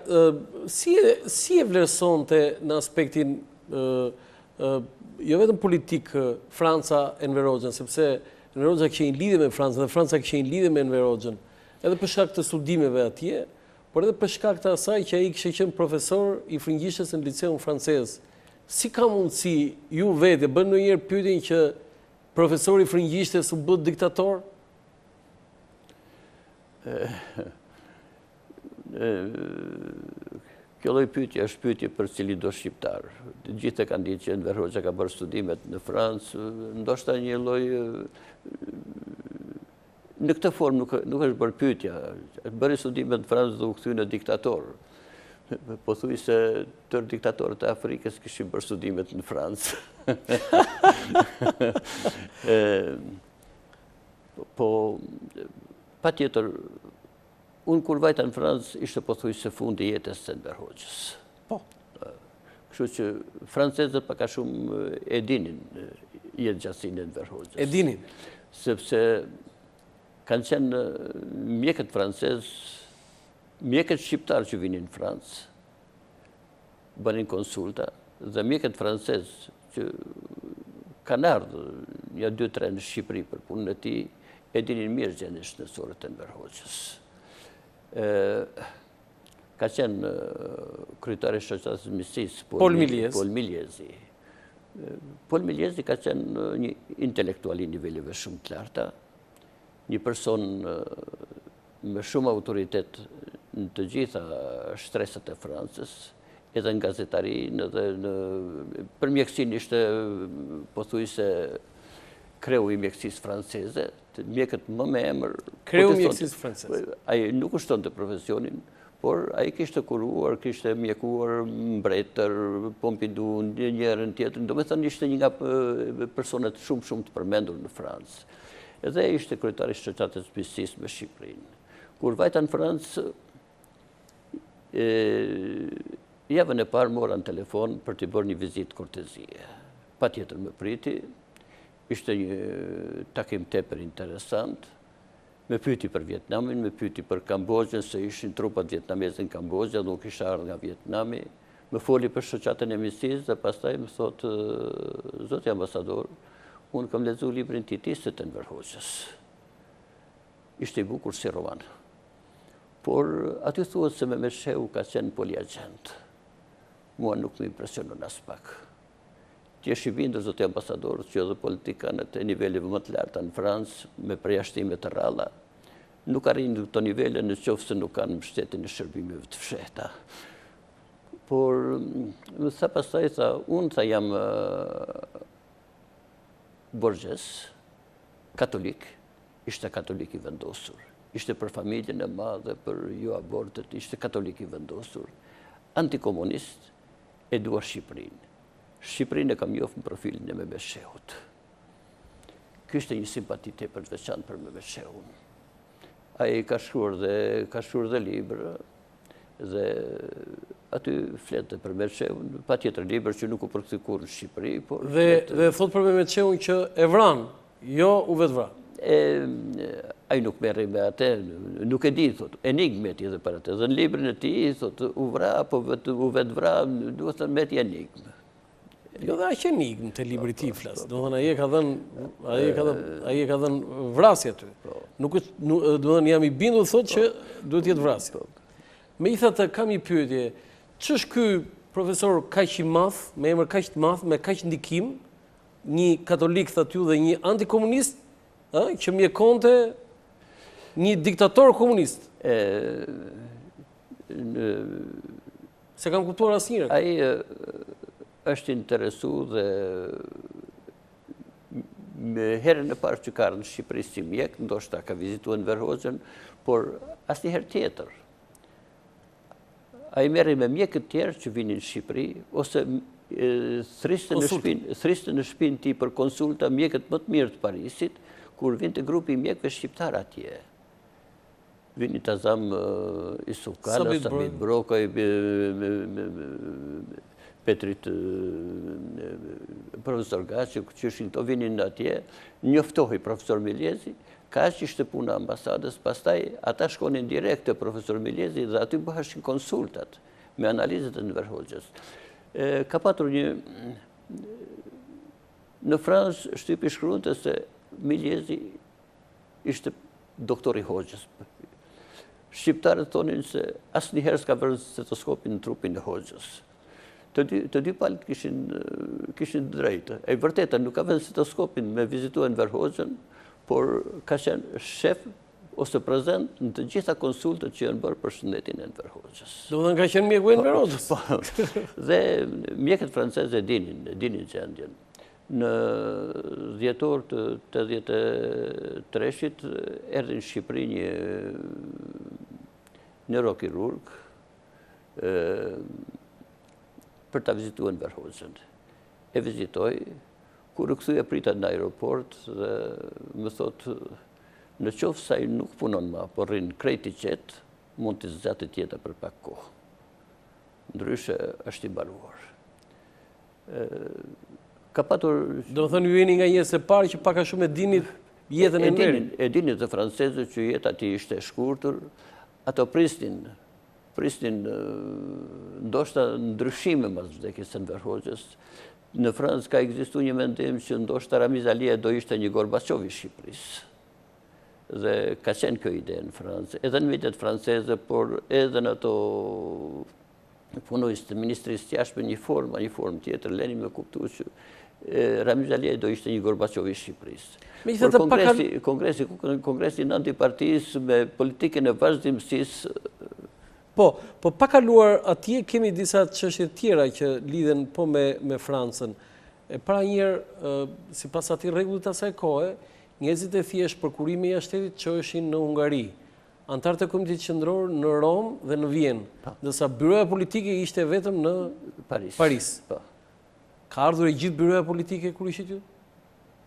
A: si e vlerësonte në aspektin jo vetëm politik Franca Enver Hoxhën, sepse Enver Hoxha kishin lidhje me Francën dhe Franca kishin lidhje me Enver Hoxhën, edhe për shkak të studimeve atje, por edhe për shkak të asaj që ai kishte qenë profesor i frëngjishtës në liceun francez. Si ka mundësi ju vetë bën ndonjëherë pyetjen që profesori i frëngjishtës u bë diktator?
B: Kjo lloj pyetje është pyetje për cili do shqiptar. Të gjithë e kanë ditë që Enver Hoxha ka bërë studimet në Francë, ndoshta një lloj në këtë formë nuk është bërë pyetja. Bëri studimet në Francë dhe u kthye në diktator. Pothuajse tërë diktatorët e Afrikës kishin bërë studimet në Francë. Po, pa tjetër, unë kur vajta në Francë, ishte pothuajse fundi i jetës së Enver Hoxhës.
A: Po.
B: Kështu që francezët paka shumë e dinin jetëgjatësinë e Enver Hoxhës.
A: E dinin.
B: Sepse kanë qenë mjekët francezë, mjekët shqiptarë që vinin në Francë, bënin konsulta, dhe mjekët francezë që kanë ardhur ja 2-3 në Shqipëri për punën e tij, e dinin mirë gjendjen shëndetësore të Enver Hoxhës. Ka qenë kryetari i shoqatës së miqësisë
A: Pol Miljezi.
B: Pol Miljezi ka qenë një intelektual i nivelive shumë të larta, një person me shumë autoritet në të gjitha shtresat e Francës, edhe në gazetarinë, edhe për mjekësinë ishte pothuajse kreu i mjekësisë franceze, mjekët më me emër.
A: Kreu i mjekësisë franceze.
B: Ai nuk ushtonte profesionin, por ai kishte kuruar, kishte mjekuar Mbretër, Pompidou, njërin tjetrin, domethënë ishte një nga personat shumë të përmendur në Francë. Edhe ishte kryetari i shoqatës së miqësisë me Shqipërinë. Kur vajta në Francë, javën e parë mora në telefon për t'i bërë një vizitë kortezie. Pa tjetër më priti, ishte një takim tepër interesant, me pyeti për Vietnamin, me pyeti për Kambodgjën, se ishin trupat vietnameze në Kambodgja, dhe unë kisha ardhur nga Vietnami, më foli për shoqatën e miqësisë dhe pastaj më thotë, zoti ambasador, unë kam lexuar librin Titistë të Enver Hoxhës. Ishte i bukur si roman. Por aty thuhet se Mehmet Shehu ka qenë poliagent. Mua nuk më impresionon as pak. Ti je i bindur, zoti ambasador, që edhe politikanët e niveleve më të larta në Francë, me përjashtime të rralla, nuk arrin këto nivele në qoftë se nuk kanë mbështetjen e shërbimeve të fshehta. Por më tha pastaj, unë jam borgjes, katolik, ishte katolik i vendosur. Ishte për familjen e madhe, për jo abortet, ishte katolik i vendosur. Antikomunist, e dua Shqipërinë. Shqipërinë e kam njohur në profilin e Mehmet Shehut. Kishte një simpati tepër të veçantë për Mehmet Shehun. Ai ka shkruar dhe libra, dhe aty flete për Mehmet Shehun, patjetër libër që nuk u përkthye kurrë në Shqipëri, por
A: dhe thot për Mehmet Shehun që e vran, jo u vetvra.
B: Ai nuk merri me atë, nuk e di, thot, enigmet i dhe për atë. Dhe në librin e tij, thot, u vra, po u vetvra, duhet të meti enigmë.
A: Jo dhe aq enigmë te libri i tij flas. Domethënë ai e ka dhënë vrasje aty. Nuk domethënë jam i bindur thotë që duhet të jetë vrasje. Megjithatë kam një pyetje, ç'është ky profesor kaq i madh, me emër kaq të madh, me kaq ndikim, një katolik thatë ju dhe një antikomunist, që mjekonte një diktator komunist. Se kam kuptuar asnjëherë.
B: Ai është interesu dhe me herën e parë që ka ardhur në Shqipëri si mjek, ndoshta ka vizituar Enver Hoxhën, por asnjëherë tjetër. Ai merri me mjekët tjerë që vinin në Shqipëri, ose thriste në shtëpinë tij për konsulta mjekët më të mirë të Parisit, kur vinte grupi i mjekëve shqiptar atje. Vini Tazam Isukala, Sabit Brokaj, Petrit profesor Gaci, që ishin këto vinin atje, njoftohi profesor Miljezi, kaq ishte puna ambasadës, pastaj ata shkonin direkt te profesor Miljezi dhe aty bëheshin konsultat me analizat e Enver Hoxhës. Ka patur një në Francë shtypi shkruante se Miljezi ishte doktor i Hoxhës. Shqiptarët thonin se asnjëherë s'ka vënë stetoskopin në trupin e Hoxhës. Të dy palët kishin drejtë. E vërteta nuk ka vënë stetoskopin me vizituar Enver Hoxhën, por ka qenë shef ose prezent në të gjitha konsultat që janë bërë për shëndetin e Enver Hoxhës.
A: Domethënë ka qenë mjeku i Enver Hoxhës.
B: Dhe mjekët francezë dinin gjendjen. Në dhjetor të 83-shit erdhi në Shqipëri një neurokirurg për ta vizituar Enver Hoxhën. E vizitoi, Kur u kthye prita në aeroport dhe më thotë, në qoftë se ai nuk punon më, por rrin krejt i qetë, mund të zgjatë tjetër për pak kohë. Ndryshe është i baruar. Ka patur...
A: Do të thënë ju jeni nga njerëz e parë që pak a shumë e dinit jetën e nderit.
B: E dinit të francezët që jeta aty ishte e shkurtër, ato prisnin ndoshta ndryshime mas vdekjes së Enver Hoxhës. Në Francë ka ekzistuar një mendim që ndoshta Ramiz Alia do ishte një Gorbaçov i Shqipërisë. Dhe ka qenë kjo ide në Francë, edhe në vitet franceze, por edhe në ato punojës të Ministrisë të Jashtme një formë tjetër, Lenin më kuptua që Ramiz Alia do ishte një Gorbaçov i Shqipërisë. Por kongresi në antipartisë me politikën e vazhdimësisë.
A: Po pakaluar atje kemi disa çështje tjera që lidhen po me Francën. E para njëherë, sipas atij rregullit asaj kohe, njerëzit e thjesht për kurimin e jashtëtetit çoheshin në Hungari, antarët e Komitetit Qendror në Rom dhe në Vjenë, ndërsa byroja politike ishte vetëm në Paris. Ka ardhur e gjithë byroja politike kur ishit ju?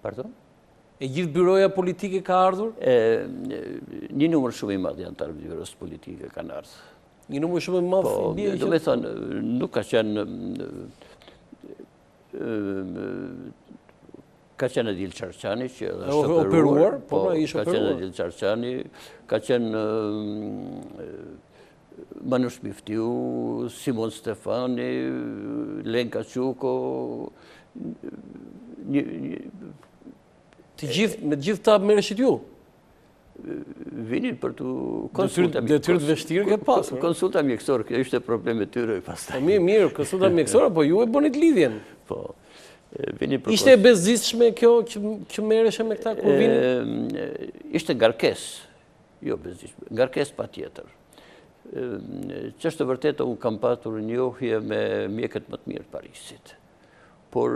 B: Pardon?
A: E gjithë byroja politike ka ardhur?
B: Një numër shumë i madh i antarëve të byrosë politike kanë ardhur.
A: Një numër shumë i madh i bie që...
B: Do me thënë, nuk ka qenë... Ka qenë Edil Çarçani, që është
A: operuar,
B: ka qenë Edil Çarçani, ka qenë Manush Miftiu, Simon Stefani, Lenka Quko...
A: Me gjithë ta merreshit ju?
B: Vinin për të konsulta mjekësore.
A: Detyrë të vështirë ke pasur.
B: Konsulta mjekësore, kjo ishte probleme tyre pastaj.
A: Mirë, konsulta mjekësore, po ju e bonit lidhjen.
B: Po.
A: Ishte e bezdisshme kjo që merreshe me këta kur vinin?
B: Ishte ngarkesë, jo bezdisshme, ngarkesë patjetër. Që është e vërtetë, unë kam patur njohje me mjekët më të mirë Parisit. Por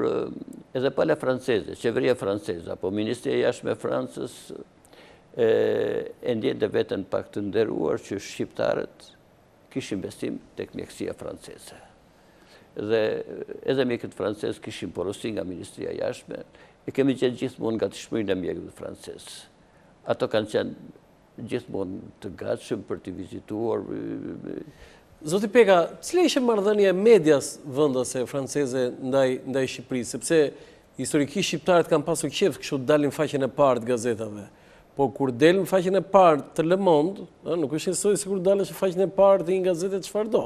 B: edhe pala franceze, qeveria franceze, apo Ministria e Jashtme e Francës, e ndjente veten pak të nderuar që shqiptarët kishin besim tek mjekësia franceze. Dhe edhe mjekët francezë kishin porosi nga Ministria e Jashtme, e kemi gjetë gjithmonë gatishmërinë e mjekëve francezë. Ato kanë qenë gjithmonë të gatshëm për të vizituar.
A: Zoti Peka, cila ishte marrëdhënia e medias vendase franceze ndaj Shqipërisë, sepse historikisht shqiptarët kanë pasur qejf kështu dalin faqen e parë të gazetave. Po kur del në faqen e parë të Le Monde, nuk është njësoj si kur dalësh në faqen e parë të një gazete çfarë do.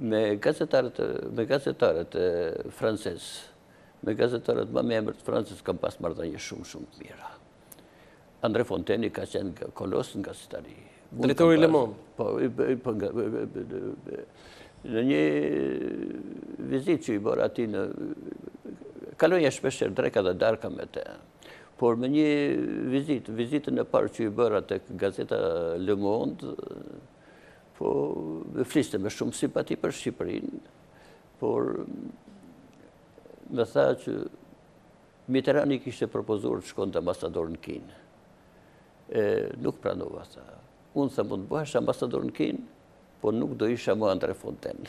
B: Me gazetarët francezë, me gazetarët më me emër të Francës kam pas marrëdhënie shumë të mira. André Fonteni ka qenë kolos në gazetari.
A: Drejtori Le Monde.
B: Po, në një vizitë që i bërë ati në... Kalonja shpesher dreka dhe darka me te. Por me një vizitën e parë që i bërë atë gazeta Le Monde, po fliste me shumë simpati për Shqipërinë, por me tha që Mitterrandi kishte propozuar të shkonte ambasador në Kinë. Nuk pranova, tha. Unë tha mund të bëhesh ambasador në Kinë, por nuk do isha më André Fontaine.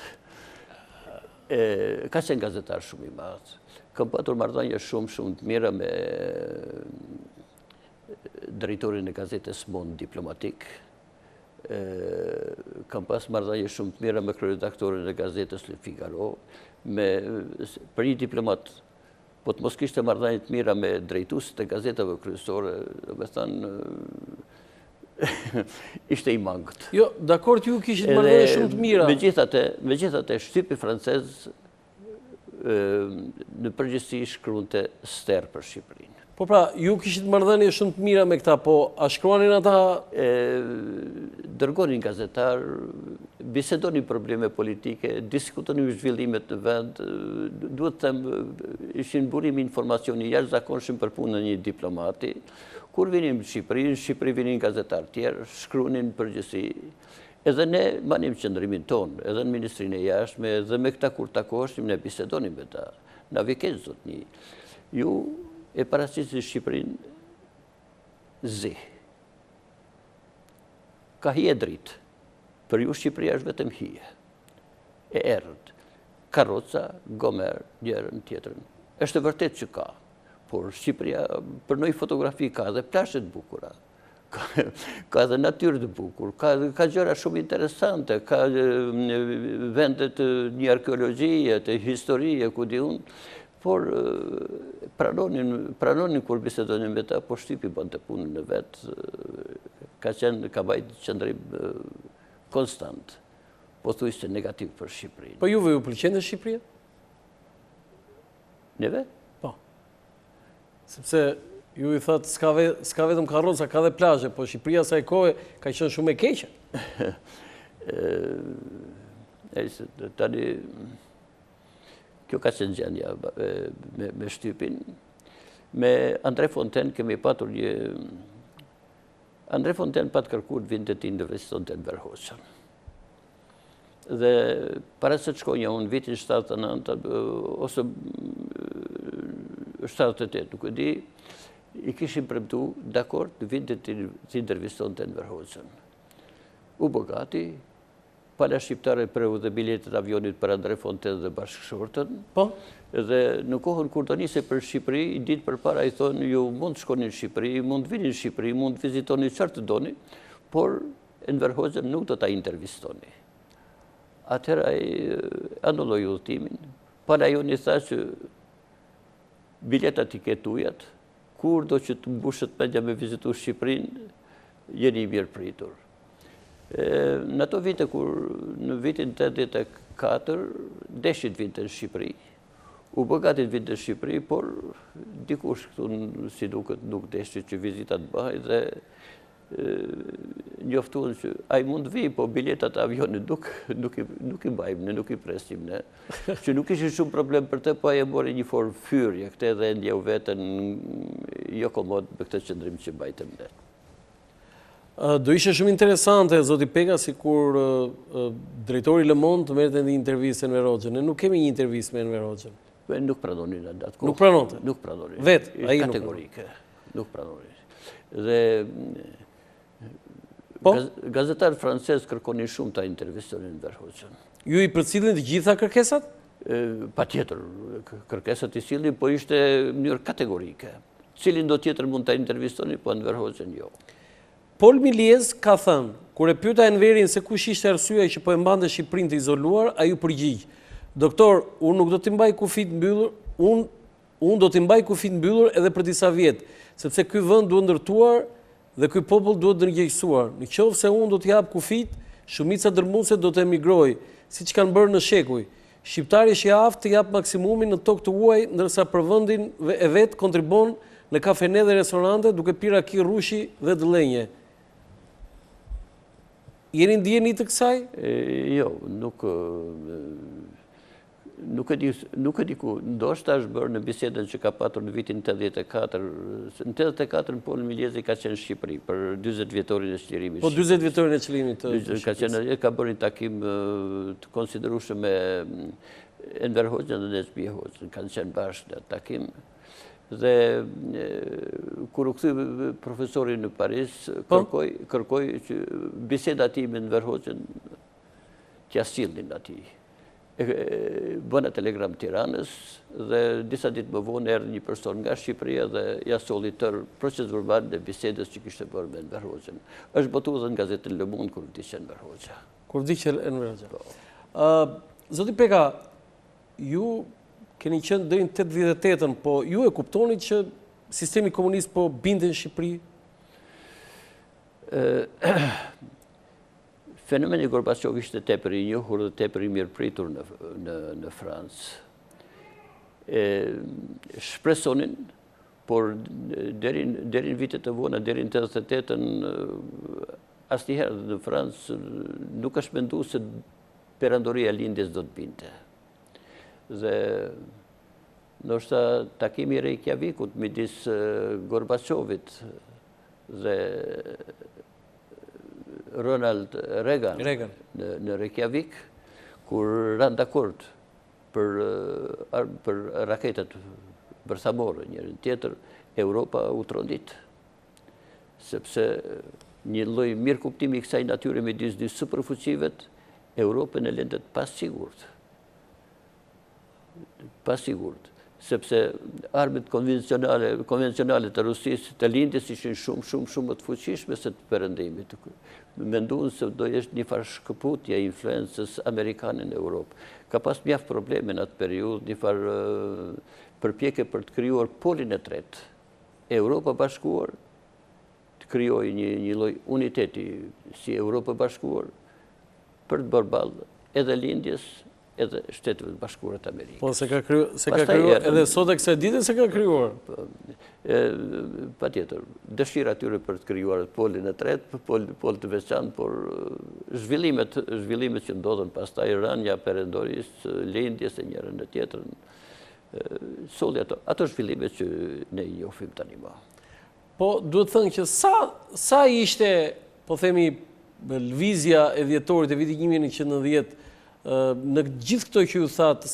B: Ka qenë gazetar shumë i madh. Kam patur marrëdhënie shumë të mira me drejtorin e gazetës Monde Diplomatik. Kam pas marrëdhënie shumë të mira me kryeredaktorin e gazetës Le Figaro. Për një diplomat, po të mos kishte marrëdhënie të mira me drejtuesit e gazetave kryesore, do të thënë ishte i mangët.
A: Jo, dakord, ju kishit marrëdhënie shumë të mira.
B: Megjithatë, shtypi francez në përgjithësi shkruante ster për Shqipërinë.
A: Po pra, ju kishit marrëdhënie shumë të mira me këta, po a shkruanin ata?
B: Dërgonin gazetar, bisedonin probleme politike, diskutonin zhvillimet në vend, duhet të them, ishin burimi informacioni jashtëzakonshëm për punën e një diplomati. Kur vinin në Shqipëri vinin gazetar tjerë, shkruanin përgjithësi. Edhe ne manim qëndrimin tonë, edhe në Ministrinë e Jashtme, edhe me këta kur takoheshim, ne bisedonim me ta. Na vikesh zotni. Ju e paraqisni Shqipërinë zi. Ka hije dritë. Për ju Shqipëria është vetëm hije. E errët. karroca, gomer, njërën tjetërën. Është vërtet që ka, por Shqipëria për një fotografi ka dhe plashet bukura, ka dhe natyrë të bukur, ka gjëra shumë interesante, ka vendet një arkeologjie, të historie, ku di unë, por pranonin kur bisedonin me ta, po shtypi bënte punën e vetë, ka bajt qëndrim konstant, po thujse negativ për Shqipërinë.
A: Po juve ju pëlqen Shqipëria?
B: Neve?
A: Po. Sepse ju i thatë s'ka vetëm karroca, ka dhe plazhe, po Shqipëria sa e kohë ka qenë shumë e keqe.
B: Tani, kjo ka qenë gjendja me shtypin. Me Andre Fontaine kemi patur një... Andre Fontaine pat kërkur vinte ti investonte në Verhoqën. Dhe para se të shkonja unë vitin 79, ose 78, nuk e di, i kishim premtu, dakord, vinte ti intervistonte në Verhoqën. U bogati, pala shqiptare preu dhe biletet avionit për Andre Fontaine dhe bashkëshortën.
A: Po?
B: Dhe në kohën kur të nise për Shqipëri, i ditë për para i thonë, ju mund të shkoni në Shqipëri, mund të vini në Shqipëri, mund të vizitoni qartë të doni, por në Verhoqën nuk do ta intervistoni. Atëherë ai anulloi udhëtimin. Pala ju një tha që biletat i ketujat, kur do që të mbushet mendja me vizitu Shqipërinë, jeni i mirë pritur. Në ato vite kur në vitin 84, deshit vinte në Shqipëri. U bogatit vinte në Shqipëri, por dikush këtu si duket nuk deshit që vizitat bëhaj dhe njoftuan që ai mund vi, po biletat avionit nuk i bajmë ne, nuk i presim ne. Që nuk ishin shumë problem për të, po ai e mori një formë fyrje, këte dhe ndjeu veten jo komod me këtë qëndrim që bajtëm ne.
A: Do ishe shumë interesante, zoti Peka, si kur drejtori Le Monde të merrte një intervistë në Verhoqën. Ne nuk kemi një intervistë me në Verhoqën.
B: Nuk pranonin në datë kohë.
A: Nuk pranonte?
B: Nuk pranonin.
A: Vetë, ai nuk
B: kategorike. Nuk pranonin. Dhe gazetarët francezë kërkonin shumë ta intervistonin në Verhoqën.
A: Ju i përcillin të gjitha kërkesat?
B: Pa tjetër, kërkesat i sillnin, po ishte mënyrë kategorike. Cilin do tjetër mund ta intervistoni, po në Verhoqën jo.
A: Paul Miliez ka thënë, kur e pyeta Enverin se kush ishte arsyeja që po e mbante Shqipërinë të izoluar, ai u përgjigj: "Doktor, unë nuk do t'i mbaj kufit mbyllur, unë do t'i mbaj kufit mbyllur edhe për disa vjet, sepse ky vend duhet ndërtuar dhe ky popull duhet ndërgjegjësuar. Në qoftë se unë do t'i jap kufit, shumica dërmuese do të emigrojë, siç kanë bërë në shekuj. Shqiptari që i aftë të jap maksimumin në tokë të huaj, ndërsa për vendin e vet kontribon në kafene dhe restorante duke pirë raki, rrushi dhe dëllenje." Jeni ndjeni të kësaj?
B: Jo, nuk e di ku. Ndoshta është bërë në bisedën që ka patur në vitin 84. Në 84 Paul Miliezi ka qenë në Shqipëri për 40 vjetorin e çlirimit.
A: Po 40 vjetorin e çlirimit të
B: Shqipërisë. Ka bërë një takim të konsiderueshëm me Enver Hoxhën dhe Nezmi Hoxhën. Kanë qenë bashkë në takim. Dhe kur u kthy profesori në Paris, kërkoj që biseda time në Verhoqën t'ja sillnin atij. Bëna telegram Tiranës dhe disa ditë më vonë erdhi një person nga Shqipëria dhe ja solli tërë proces verbal dhe bisedës që kishte bërë me Verhoqën. Është botuar në gazetën Le Monde kur vdiqe në Verhoqë.
A: Kur vdiqe në Verhoqë. Zoti Peka, ju keni qenë deri në 88-ën, po ju e kuptonit që sistemi komunist po binte në Shqipëri?
B: Fenomeni Gorbaçov ishte tepër i njohur dhe tepër i mirëpritur në Francë. Shpresonin, por deri në vitet e vona, deri në 88-ën, asnjëherë në Francë nuk është menduar se perandoria e lindjes do të binte. Dhe ndoshta takimi i Reykjavikut midis Gorbaçovit dhe Ronald Reagan në Reykjavik, kur ranë dakord për raketat bërthamore njërin tjetër, Europa u trondit. Sepse një lloj mirëkuptimi i kësaj natyre midis dy superfuqive Europën e lëndet pas sigurt. pasigurt, sepse armët konvencionale të Rusisë, të lindjes ishin shumë më të fuqishme se të perëndimit. Menduan se do jetë një farë shkëputje influencës amerikane në Europë. Ka pas mjaft probleme në atë periudhë, një farë përpjekje për të krijuar polin e tretë. Europa Bashkuar të krijojë një lloj uniteti si Europa Bashkuar për të bërë ballë edhe lindjes edhe Shteteve të Bashkuara të Amerikës.
A: Po se ka krijuar edhe sot e kësaj dite se ka krijuar.
B: Patjetër, dëshira atyre për të krijuar polin e tretë, pol të veçantë, por zhvillimet që ndodhen pastaj rënja perendorisë, lindjes e njërën e tjetrën, solli ato zhvillimet që ne i njohim tani më.
A: Po duhet thënë që sa ishte, po themi, lëvizja e dhjetorit e vitit 1990 në gjithë këto që ju thatë,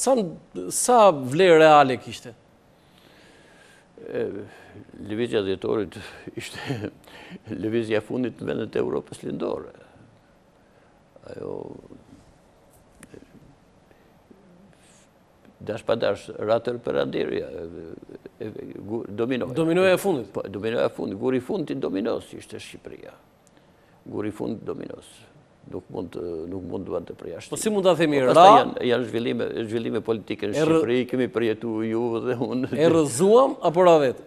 A: sa vlerë reale kishte?
B: Lëvizja e dhjetorit ishte lëvizja e fundit në vendet e Europës lindore. Ajo dash pa dash, ratër perandirja, dominoja.
A: Dominoja e fundit?
B: Po, dominoja e fundit. Guri fundit dominos ishte Shqipëria. Guri fundit dominos. Nuk mund duan të përjashtim.
A: Po si mund ta themi,
B: Janë zhvillime politike në Shqipëri, kemi përjetu ju dhe unë.
A: E rrëzuam apo ra vetë?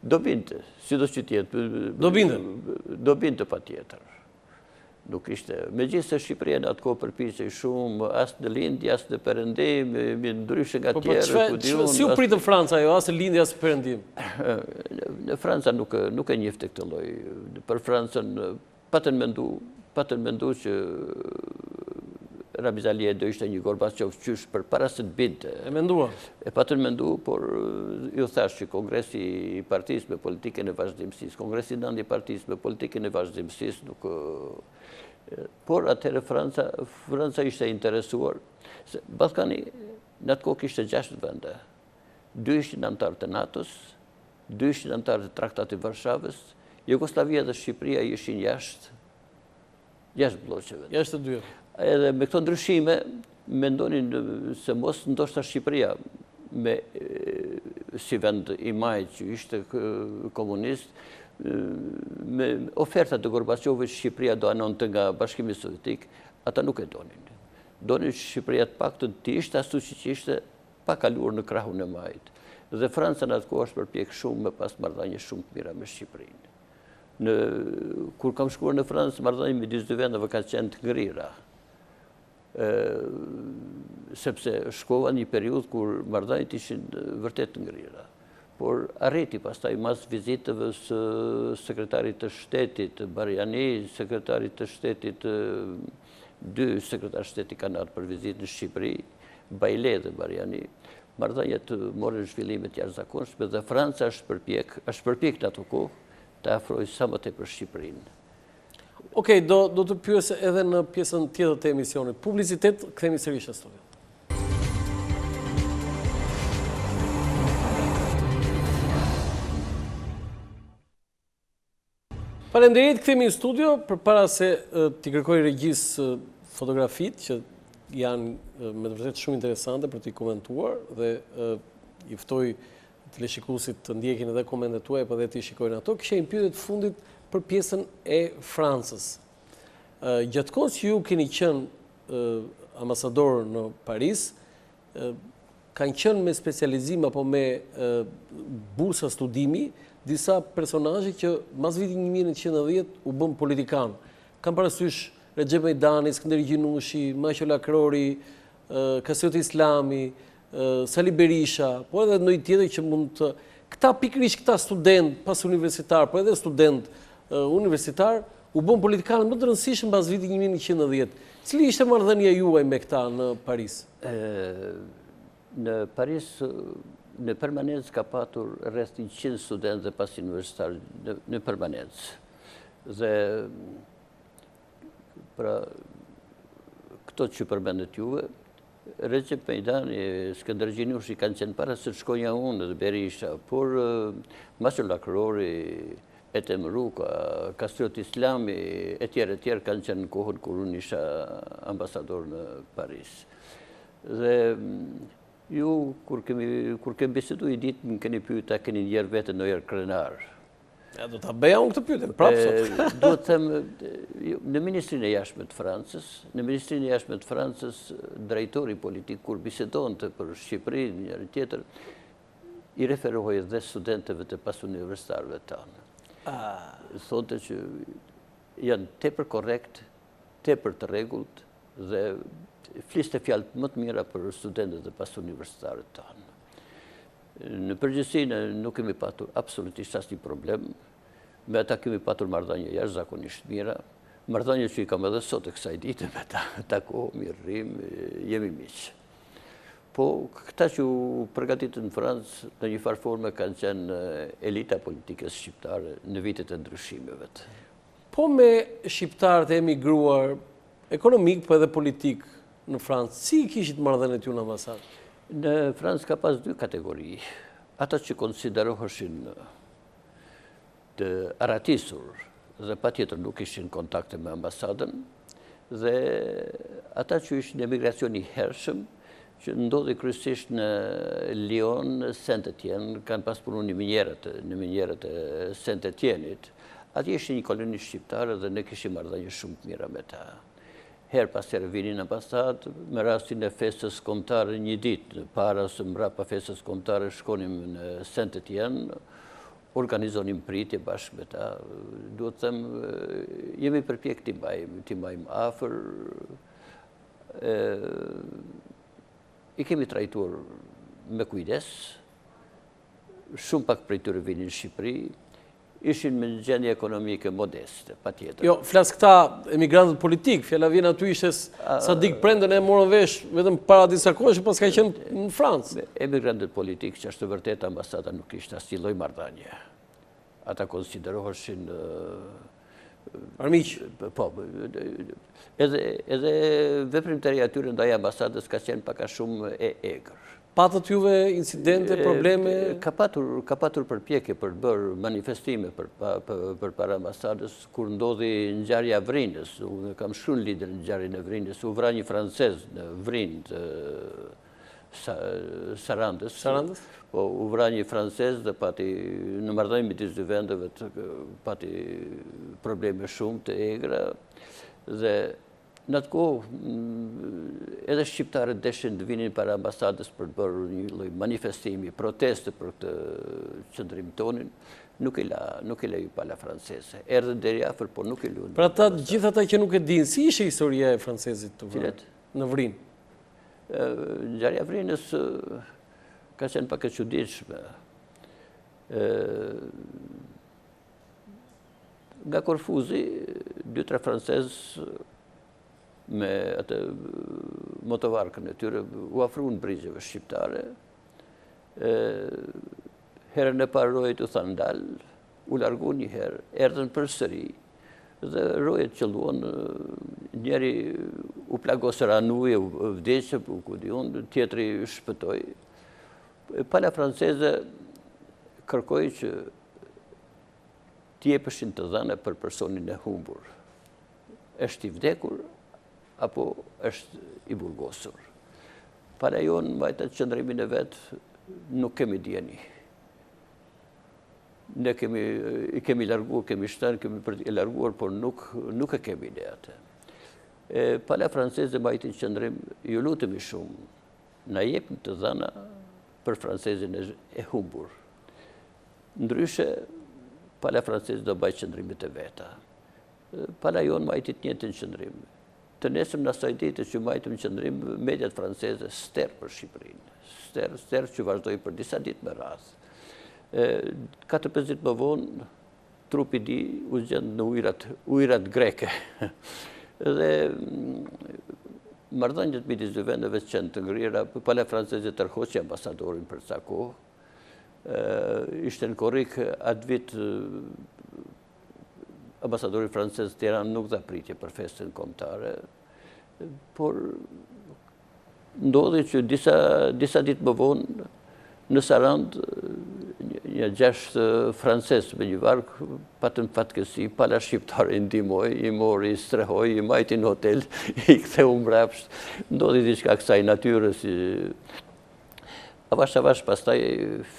B: Do binte, sidos që tjetë.
A: Do binte?
B: Do binte pa tjetër. Nuk ishte, me gjithë se Shqipëria në atë kohë përpiqej shumë, as në lindje, as në perëndim, ndryshe nga tjerë.
A: Si u pritë Franca jo, as në lindje, as në perëndim?
B: Në Franca nuk e njifte këtë lloj. Për Francën, patën mendu që Ramiz Alie do ishte një Gorbaçov qysh për para se të binte.
A: E mendua?
B: E patën mendu, por ju thash që Kongresi i Partisë me politikën e vazhdimësisë, Kongresi i Partisë me politikën e vazhdimësisë nuk... Por atëherë Franca ishte interesuar. Ballkani në atë kohë kishte 6 vende. 2 ishin anëtarë të NATO-s, 2 ishin anëtarë të Traktatit të Varshavës, Jugoslavia dhe Shqipëria ishin jashtë blloqeve.
A: Jashtë të dyja.
B: Edhe me këto ndryshime, mendonin se mos ndoshta Shqipëria si vend i majtë që ishte komunist, me ofertat të Gorbaçovit Shqipëria do anonte nga Bashkimi Sovjetik, ata nuk e donin. Donin Shqipëria të paktën të ishte ashtu siç ishte, pa kaluar në krahun e majtë. Dhe Franca në atë kohë është përpjek shumë me pas marrëdhënie shumë të mira me Shqipërinë. Kur kam shkuar në Francë, marrëdhënia midis dy vendeve ka qenë të ngrira. Sepse shkova një periudhë kur marrëdhëniet ishin vërtet të ngrira. Por arriti pastaj mas vizitave së sekretarit të shtetit Barjani, sekretarit të shtetit, 2 sekretar shteti kanë ardhur për vizitë në Shqipëri, Bajle dhe Barjani. Marrëdhëniet morën zhvillime të jashtëzakonshme dhe Franca është përpjek në ato kohë të afrojë sa më tepër Shqipërinë.
A: Okej, do të pyes edhe në pjesën tjetër të emisionit. Publicitet, kthehemi sërish në studio. Faleminderit, kthehemi në studio përpara se t'i kërkoj regjis fotografit që janë me të vërtetë shumë interesante për t'i komentuar dhe i ftoj teleshikuesit të ndjekin edhe komentet tuaja por edhe t'i shikojnë ato. Kisha një pyetje të fundit për pjesën e Francës. Gjatë kohës që ju keni qenë ambasador në Paris, kanë qenë me specializim apo me bursa studimi disa personazhe që mas vitit 1910 u bën politikan. Kam parasysh Recep Mejdani, Skënder Gjinushi, Maqo Lakrori, Kasioti Islami, Sali Berisha, po edhe ndonjë tjetër që mund të... Pikërisht këta student, pas universitar, po edhe student universitar, u bën politikanë më të rëndësishëm pas vitit 1910. Cili ishte marrëdhënia juaj me këta në Paris?
B: Në Paris, në permanencë ka patur rreth 100 studentë dhe pas universitar në permanencë. Dhe pra këto që përmendet juve, Recep Mejdani, Skënder Gjinushi kanë qenë para se të shkoja unë dhe Berisha, por Maqo Lakrori, Etem Ruka, Kasioti Islami, etjerë kanë qenë në kohën kur unë isha ambasador në Paris. Dhe ju, kur kemi bisedu i ditë, më keni pyeta, keni njerë vetë në njerë krenar.
A: Ja, do ta bëja unë këtë pyetje, prapë sot.
B: Do të them, në Ministrinë e Jashtme të Francës, drejtori politik, kur bisedonte për Shqipërinë, njëri tjetër, i referohej dhe studentëve të pas universitarëve tanë. Thote që janë tepër korrekt, tepër të rregullt dhe fliste fjalë më të mira për studentët e pas universitarëve tanë. Në përgjithësi nuk kemi patur absolutisht asnjë problem, me ata kemi patur marrëdhënie jashtëzakonisht mira, marrëdhënie që i kam edhe sot e kësaj dite me ta, takohemi, rrim, jemi miq. Po këta që u përgatitën në Francë në një farë forme kanë qenë elita politike shqiptare në vitet e ndryshimeve.
A: Po me shqiptarët e emigruar ekonomik, po edhe politik në Francë, si kishit marrëdhëniet ju në ambasadë?
B: Në Francë ka pas dy kategori. Ata që konsideroheshin të aratisur dhe patjetër nuk ishin kontakte me ambasadën, dhe ata që ishin emigracion i hershëm, që ndodhi kryesisht në Lyon, Saint-Étienne, kanë pas punu në minjerët e Saint-Étienit. Ati ishin një koloni shqiptare dhe ne kishim marrëdhënie shumë të mira me ta. Herë pas herë vinin në ambasadë, me rastin e festës kombëtare një ditë, para ose mbrapa festës kombëtare shkonim në Saint-Étienne, organizonim pritje bashkë me ta. Duhet të them, jemi përpjek t'i mbajmë afër, i kemi trajtuar me kujdes, shumë pak prej tyre vinin në Shqipëri, ishin me një gjendje ekonomike modeste, patjetër.
A: Jo, flas këta emigrantët politik, fjala vjen aty ishte sa dik prendën e morën vesh vetëm para disa kohësh, pas ka qenë në Francë.
B: Emigrantët politik, që është të vërtet ambasada nuk ishte asnjë lloj marrëdhënie. Ata konsideroheshin
A: armiq.
B: Po, edhe veprimtaria e tyre ndaj ambasadës ka qenë pak a shumë e egër.
A: Patët juve incidente, probleme?
B: Ka patur përpjekje për të bërë manifestime për para ambasadës, kur ndodhi ngjarja e Vrinës. Unë kam shumë lider në ngjarjen e Vrinës. U vra një francez në Vrinë të Sarandës. Po, u vra një francez dhe pati në marrëdhënie midis dy vendeve pati probleme shumë të egra dhe në atë kohë, edhe shqiptarët deshin të vinin para ambasadës për të bërë një lloj manifestimi, proteste për këtë qëndrim tonin, nuk i la ju pala franceze. Erdhën deri afër, por nuk i luan.
A: Për ata gjithë ata që nuk e dinë, si ishte historia e francezit të vrarë në Vrinë?
B: Ngjarja e Vrinës ka qenë pak e çuditshme. Nga Korfuzi, 2-3 francezë me atë motovarkën e tyre u afruan brigjeve shqiptare. Herën e parë rojet u thanë ndal, u larguan një herë, erdhën përsëri dhe rojet qelluan, njëri u plagosë ranuje, u vdeqë, ku diun, tjetri shpëtoi. Pala franceze kërkoi që t'i jepeshin të dhëna për personin e humbur. Është i vdekur apo është i burgosur. Para jonë, mbajtë qëndrimin e vetë, nuk kemi dieni. Ne i kemi larguar, kemi shtanë, kemi për t'i larguar, por nuk e kemi ne atë. Pala franceze mbajtë qëndrim, ju lutemi shumë, na jepni të dhëna për francezin e humbur. Ndryshe, pala franceze do mbajtë qëndrimit e veta. Pala jonë mbajtë të njëjtin qëndrim. Të nesëm në asaj dite që mbajtëm qëndrim, mediat franceze ster për Shqipërinë. Ster që vazhdoi për disa ditë me radhë. 4-5 ditë më vonë, trupi di u gjendë në ujrat greke. Dhe marrëdhëniet midis dy vendeve qenë të ngrira, pala franceze tërhoqi ambasadorin për ca kohë. Ishte në korrik atë vit ambasadori francez Tiranë nuk dha pritje për festën kombëtare, por ndodhi që disa ditë më vonë në Sarandë një 6 francesë me një varkë, patën fatkeqësi, pala shqiptare i ndihmoi, i mori, i strehoi, i majti në hotel, i ktheu mbrapsht. Ndodhi diçka kësaj natyre si avash pastaj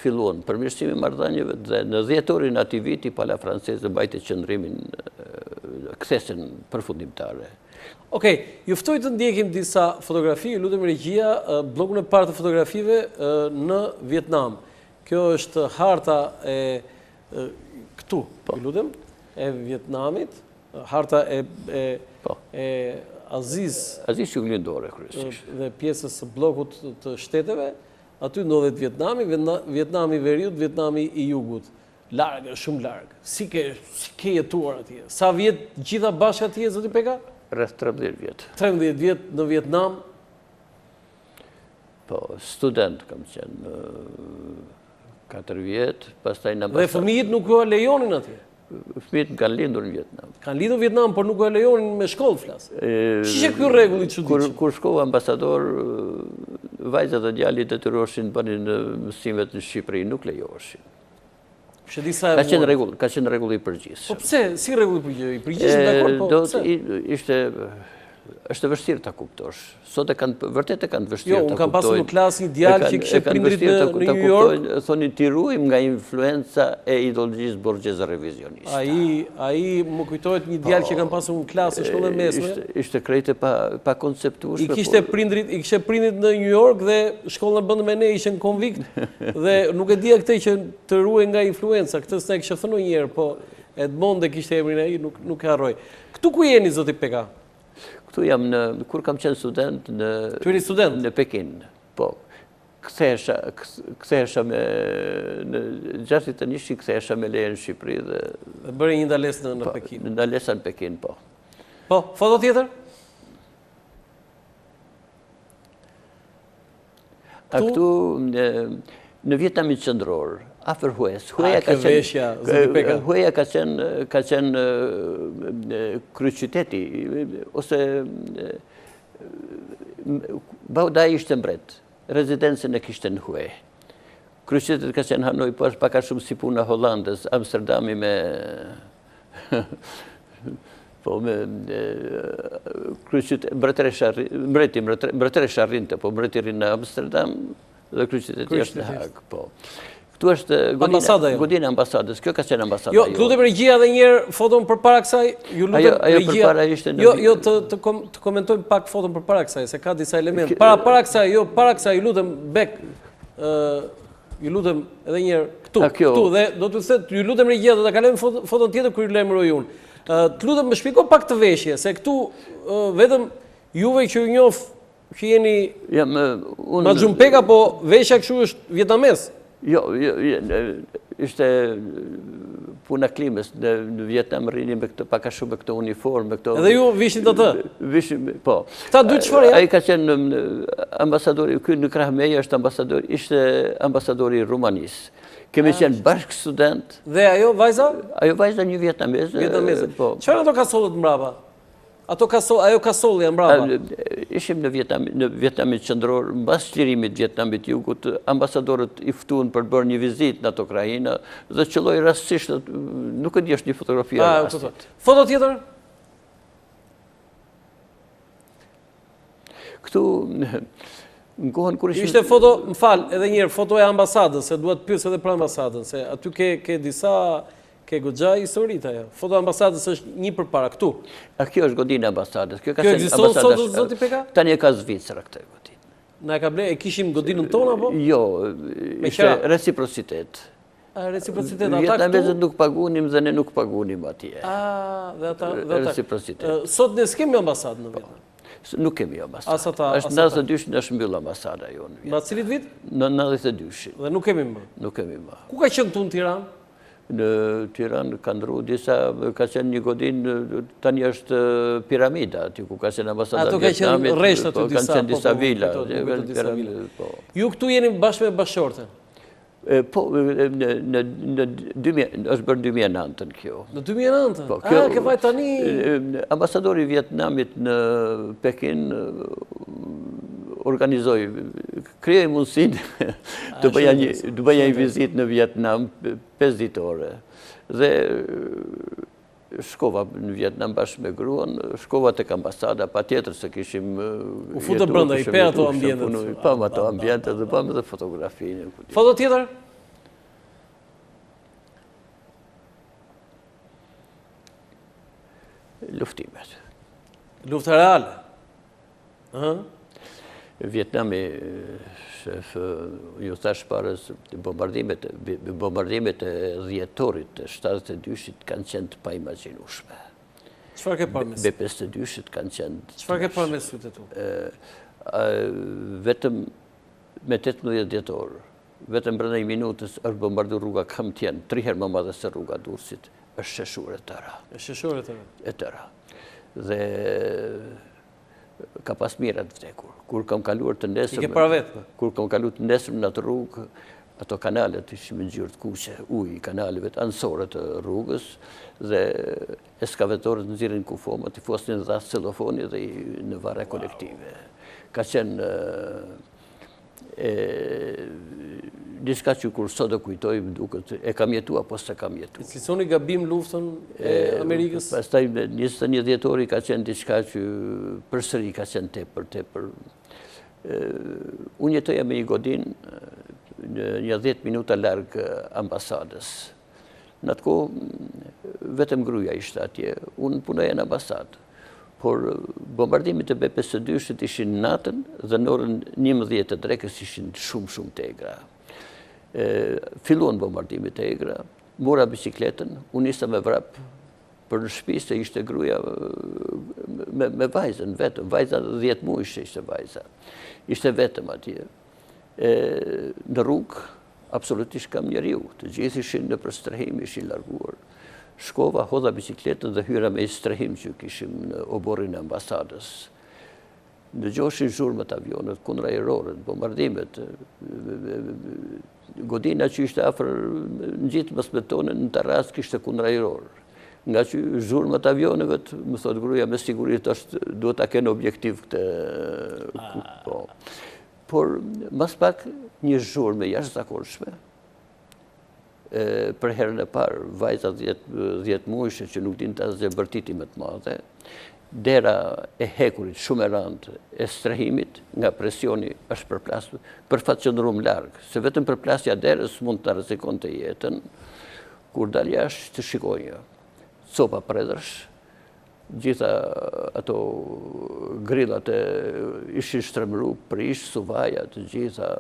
B: filluan përmirësimi i marrëdhënieve dhe në 10 orën e atij viti pala franceze mbajti qëndrimin kthesën përfundimtare.
A: Okej, ju ftoj të ndjekim disa fotografi, ju lutem regjia, bllokun e parë të fotografive në Vietnam. Kjo është harta e këtu, ju lutem, e Vietnamit, harta e Aziz
B: Juglindore kryesisht.
A: Dhe pjesës së bllokut të shteteve. Aty ndodhet Vietnami, Vietnami i Veriut, Vietnami i Jugut. Larg, shumë larg. Si ke jetuar atje? Sa vjet gjitha bashkë atje, zoti Peka?
B: Rreth 13 vjet.
A: 13 vjet në Vietnam?
B: Po, student kam qenë 4 vjet, pastaj në ambasadë.
A: Dhe fëmijët nuk u lejonin atje?
B: Fëmijët kanë lindur në Vietnam.
A: Kanë lindur në Vietnam, por nuk u lejonin me shkollë flas. Ç'ishte ky rregull i çuditshëm?
B: Kur shkova ambasador, vajzat dhe djalit detyroheshin bënin mësimet në Shqipëri, nuk lejoheshin. Ka qenë rregull i përgjithshëm.
A: Po pse? Si rregull i përgjithshëm, dakor, po pse?
B: Është vështirë ta kuptosh. Sot vërtet e kanë vështirë ta kuptojnë.
A: Jo, unë kam pasur në klasë një djalë që kishte prindrit në New York.
B: Thonin ti ruajmë nga influenca e ideologjisë borgjeze revizioniste.
A: Ai më kujtohet një djalë që kam pasur në klasë shkollën mesme.
B: Ishte krejtë pa konceptueshme.
A: I kishte prindrit në New York dhe shkollën bëndë me ne ishin konvikt dhe nuk e dija këtë që të ruaj nga influenca. Këtë s'na kishte thënë një herë, po Edmonde kishte emrin ai, nuk e harroj. Këtu ku jeni zoti Peka?
B: Këtu jam kur kam qenë student në Pekin. Po, kthehesha me në 61 kthehesha me leje në Shqipëri dhe
A: bëri një ndalesë në Pekin.
B: Në ndalesa në Pekin, po.
A: Po, foto tjetër?
B: Këtu në Vietnamin qendror, afër Hues. Hueja ka qenë kryeqyteti ose Baudai ishte mbret. Rezidencën e kishte në Hue. Kryeqyteti ka qenë Hanoi, po është pak a shumë si puna Hollandës, Amsterdami me po me kryeqytet mbretëresha rrinte, po mbreti rrin në Amsterdam dhe kryeqyteti është në Hag, po. Këtu është godina e ambasadës. Kjo ka qenë ambasada.
A: Jo, lutem regjia edhe një herë foton përpara kësaj. Ju lutem regjia. Jo, të komentojmë pak foton përpara kësaj, se ka disa elemente. Para kësaj, ju lutem Bek. Ju lutem edhe një herë këtu dhe do të thotë ju lutem regjia do ta kalojmë foton tjetër kur ju lajmëroj unë. Të lutem më shpjegoj pak të veshje, se këtu vetëm juve që ju njoh që jeni Maxhun Peka, po veshja kështu është vietnames.
B: Jo, ishte puna klimës. Në Vietnam rrini me këtë pak a shumë me këtë uniformë.
A: Edhe ju vishin atë?
B: Vishim, po.
A: Këta dy çfarë janë?
B: Ai ka qenë ambasadori, ky në krah meje është ambasador, ishte ambasadori i Rumanisë. Kemi qenë bashkë student.
A: Dhe ajo vajza?
B: Ajo vajza një vietnameze. Po.
A: Çfarë ato kasollet mbrapa? Ajo kasolli e mbrapa?
B: Ishim në Vietnamin qendror, mbas çlirimit Vietnamit Jugut, ambasadorët i ftuan për të bërë një vizitë në ato krahina dhe qelloi rastësisht, nuk e di është një fotografi e rastit.
A: Foto tjetër?
B: Këtu në kohën kur ishim...
A: Ishte foto, më fal, edhe një herë, foto e ambasadës, se duhet pyes edhe për ambasadën, se aty ke disa ke goxha historitë ajo. Foto ambasadës është një përpara këtu.
B: Kjo është godina e ambasadës. Kjo
A: ekziston sot zoti Peka?
B: Tani e ka Zvicra këtë godinë.
A: Na e ka ble, e kishim godinën tonë apo?
B: Jo, ishte reciprocitet.
A: Reciprocitet ata këtu.
B: Vietnamezët nuk pagunim dhe ne nuk pagunim atje.
A: Dhe ata.
B: Reciprocitet.
A: Sot ne s'kemi ambasadë në Vietnam.
B: Nuk kemi ambasadë. Është 92 është mbyll ambasada jonë.
A: Mbas cilit vit?
B: Në 92.
A: Dhe nuk kemi më.
B: Nuk kemi më.
A: Ku ka qenë këtu në Tiranë?
B: Në Tiranë ka ndru disa, ka qenë një godinë, tani është piramida, aty ku ka qenë ambasada Vietnamit.
A: Ato ka qenë rresht aty disa.
B: Kanë qenë disa vila.
A: Ju këtu jeni bashkë me bashkëshorten?
B: Po, është bërë 2009 kjo.
A: Në 2009? Ke vaj tani?
B: Ambasadori Vietnamit në Pekin organizoi krijoj mundësinë të bëja një vizitë në Vietnam 5 ditore. Dhe shkova në Vietnam bashkë me gruan, shkova tek ambasada, patjetër se kishim
A: u futë brenda i pe ato ambientet.
B: Pam ato ambientet dhe pam edhe fotografinë.
A: Foto tjetër?
B: Luftimet.
A: Lufta reale.
B: Vietnami, shef, ju thash parës, bombardimet e dhjetorit të 72-shit kanë qenë të paimagjinueshme.
A: Çfarë ke parë mes?
B: B-52-shit kanë qenë.
A: Çfarë ke parë mes sytë tu?
B: Vetëm me 18 dhjetor, vetëm brenda një minutës është bombarduar rruga Kamtien, 3 herë më madhe se rruga Durrësit, është sheshur e tëra.
A: Është sheshur e tëra.
B: E tëra. Dhe ka pas mirat vdekur. Kur kam kaluar të nesër...
A: I ke para vetë?
B: Kur kam kaluar të nesër në atë rrugë, ato kanalet ishim në gjyrë të kuqe, ujë, kanaleve të ansore të rrugës, dhe eskavatorët nxirrin kufomat, i fosnin dhas celofoni dhe në varre kolektive. Ka qenë diçka që kur sot do kujtoj, më duket, e kam jetu apo se kam jetu.
A: Cilësoni gabim luftën e Amerikës?
B: Pastaj 21 dhjetori ka qenë diçka që përsëri ka qenë tepër. Unë jetoja me një godinë një 10 minuta larg ambasadës. Në atë kohë vetëm gruaja ishte atje, unë punoja në ambasadë. Por bombardimit e B-52-shit ishin natën dhe në orën 11 të drekës ishin shumë të egra. Filluan bombardimit e egra, mora bicikletën, unë nisa me vrap për në shtëpi se ishte gruaja me vajzën vetëm, vajza 10 muaj ishte vajza. Ishte vetëm atje. Në rrugë, absolutisht kam njeriu, të gjithë ishin në përstrehim, ishin larguar. Shkova, hodha bicikletën dhe hyra me strehim që kishim në oborrin e ambasadës. Dëgjoshin zhurmët avionët, kundërajrorët, bombardimet. Godina që ishte afër në gjithë mbasbetonën, në terras kishte kundërajror. Nga që zhurmët avionëve, më thot gruaja me siguri duhet ta kenë objektiv këtë. Por, mas pak, një zhurmë jashtëzakonshme. Për herën e parë, vajza 10 muajshe që nuk din të asgjë bërtiti më të madhe, dera e hekurit shumë e rëndë e strehimit nga presioni është përplasur, për fat që ndrum larg, se vetëm përplasja derës mund të rrezikonte jetën, kur dal jashtë të shikoja copa predrësh, gjitha ato grillat ishin shtremru, prish, suvaja, të gjitha.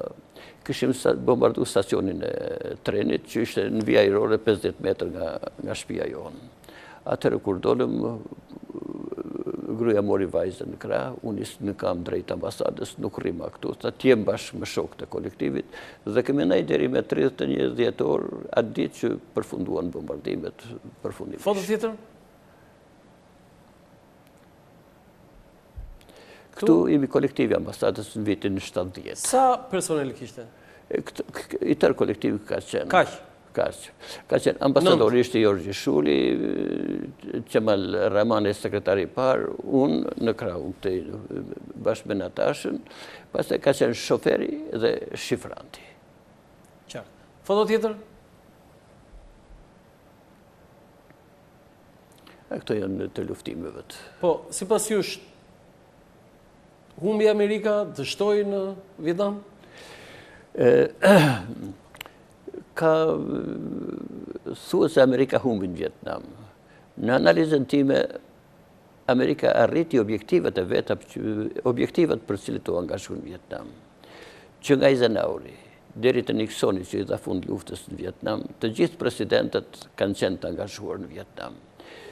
B: Kishim bombardu stacionin e trenit, që ishte në vija ajrore 50 metër nga shtëpia jonë. Atëherë kur dolëm, gruaja mori vajzën në krah, unë në kam drejt ambasadës, nuk rrima këtu, të jem bashkë me shokët e kolektivit, dhe kemi ndaj deri me 31 dhjetor, atë ditë që përfunduan bombardimet përfundimisht.
A: Foto tjetër?
B: Këtu imi kolektivi ambasadës në vitin 70.
A: Sa personel kishte?
B: I tërë kolektivi ka qenë.
A: Kaq?
B: Ka qenë. Ambasadori ishte Jorgji Shuli, Qemal Ramani, sekretari parë, unë në krah, bashkë me Natashën, pastaj ka qenë shoferi dhe shifranti.
A: Qartë. Foto tjetër?
B: Këto janë të luftimeve.
A: Po, sipas jush, humbi Amerika dështoi në Vietnam?
B: Ka thuhet se Amerika humbi në Vietnam. Në analizën time, Amerika arriti objektivat e veta, objektivat për cilët u angazhua në Vietnam. Që nga Eisenhoweri deri te Nixoni që i dha fund luftës në Vietnam, të gjithë presidentët kanë qenë të angazhuar në Vietnam.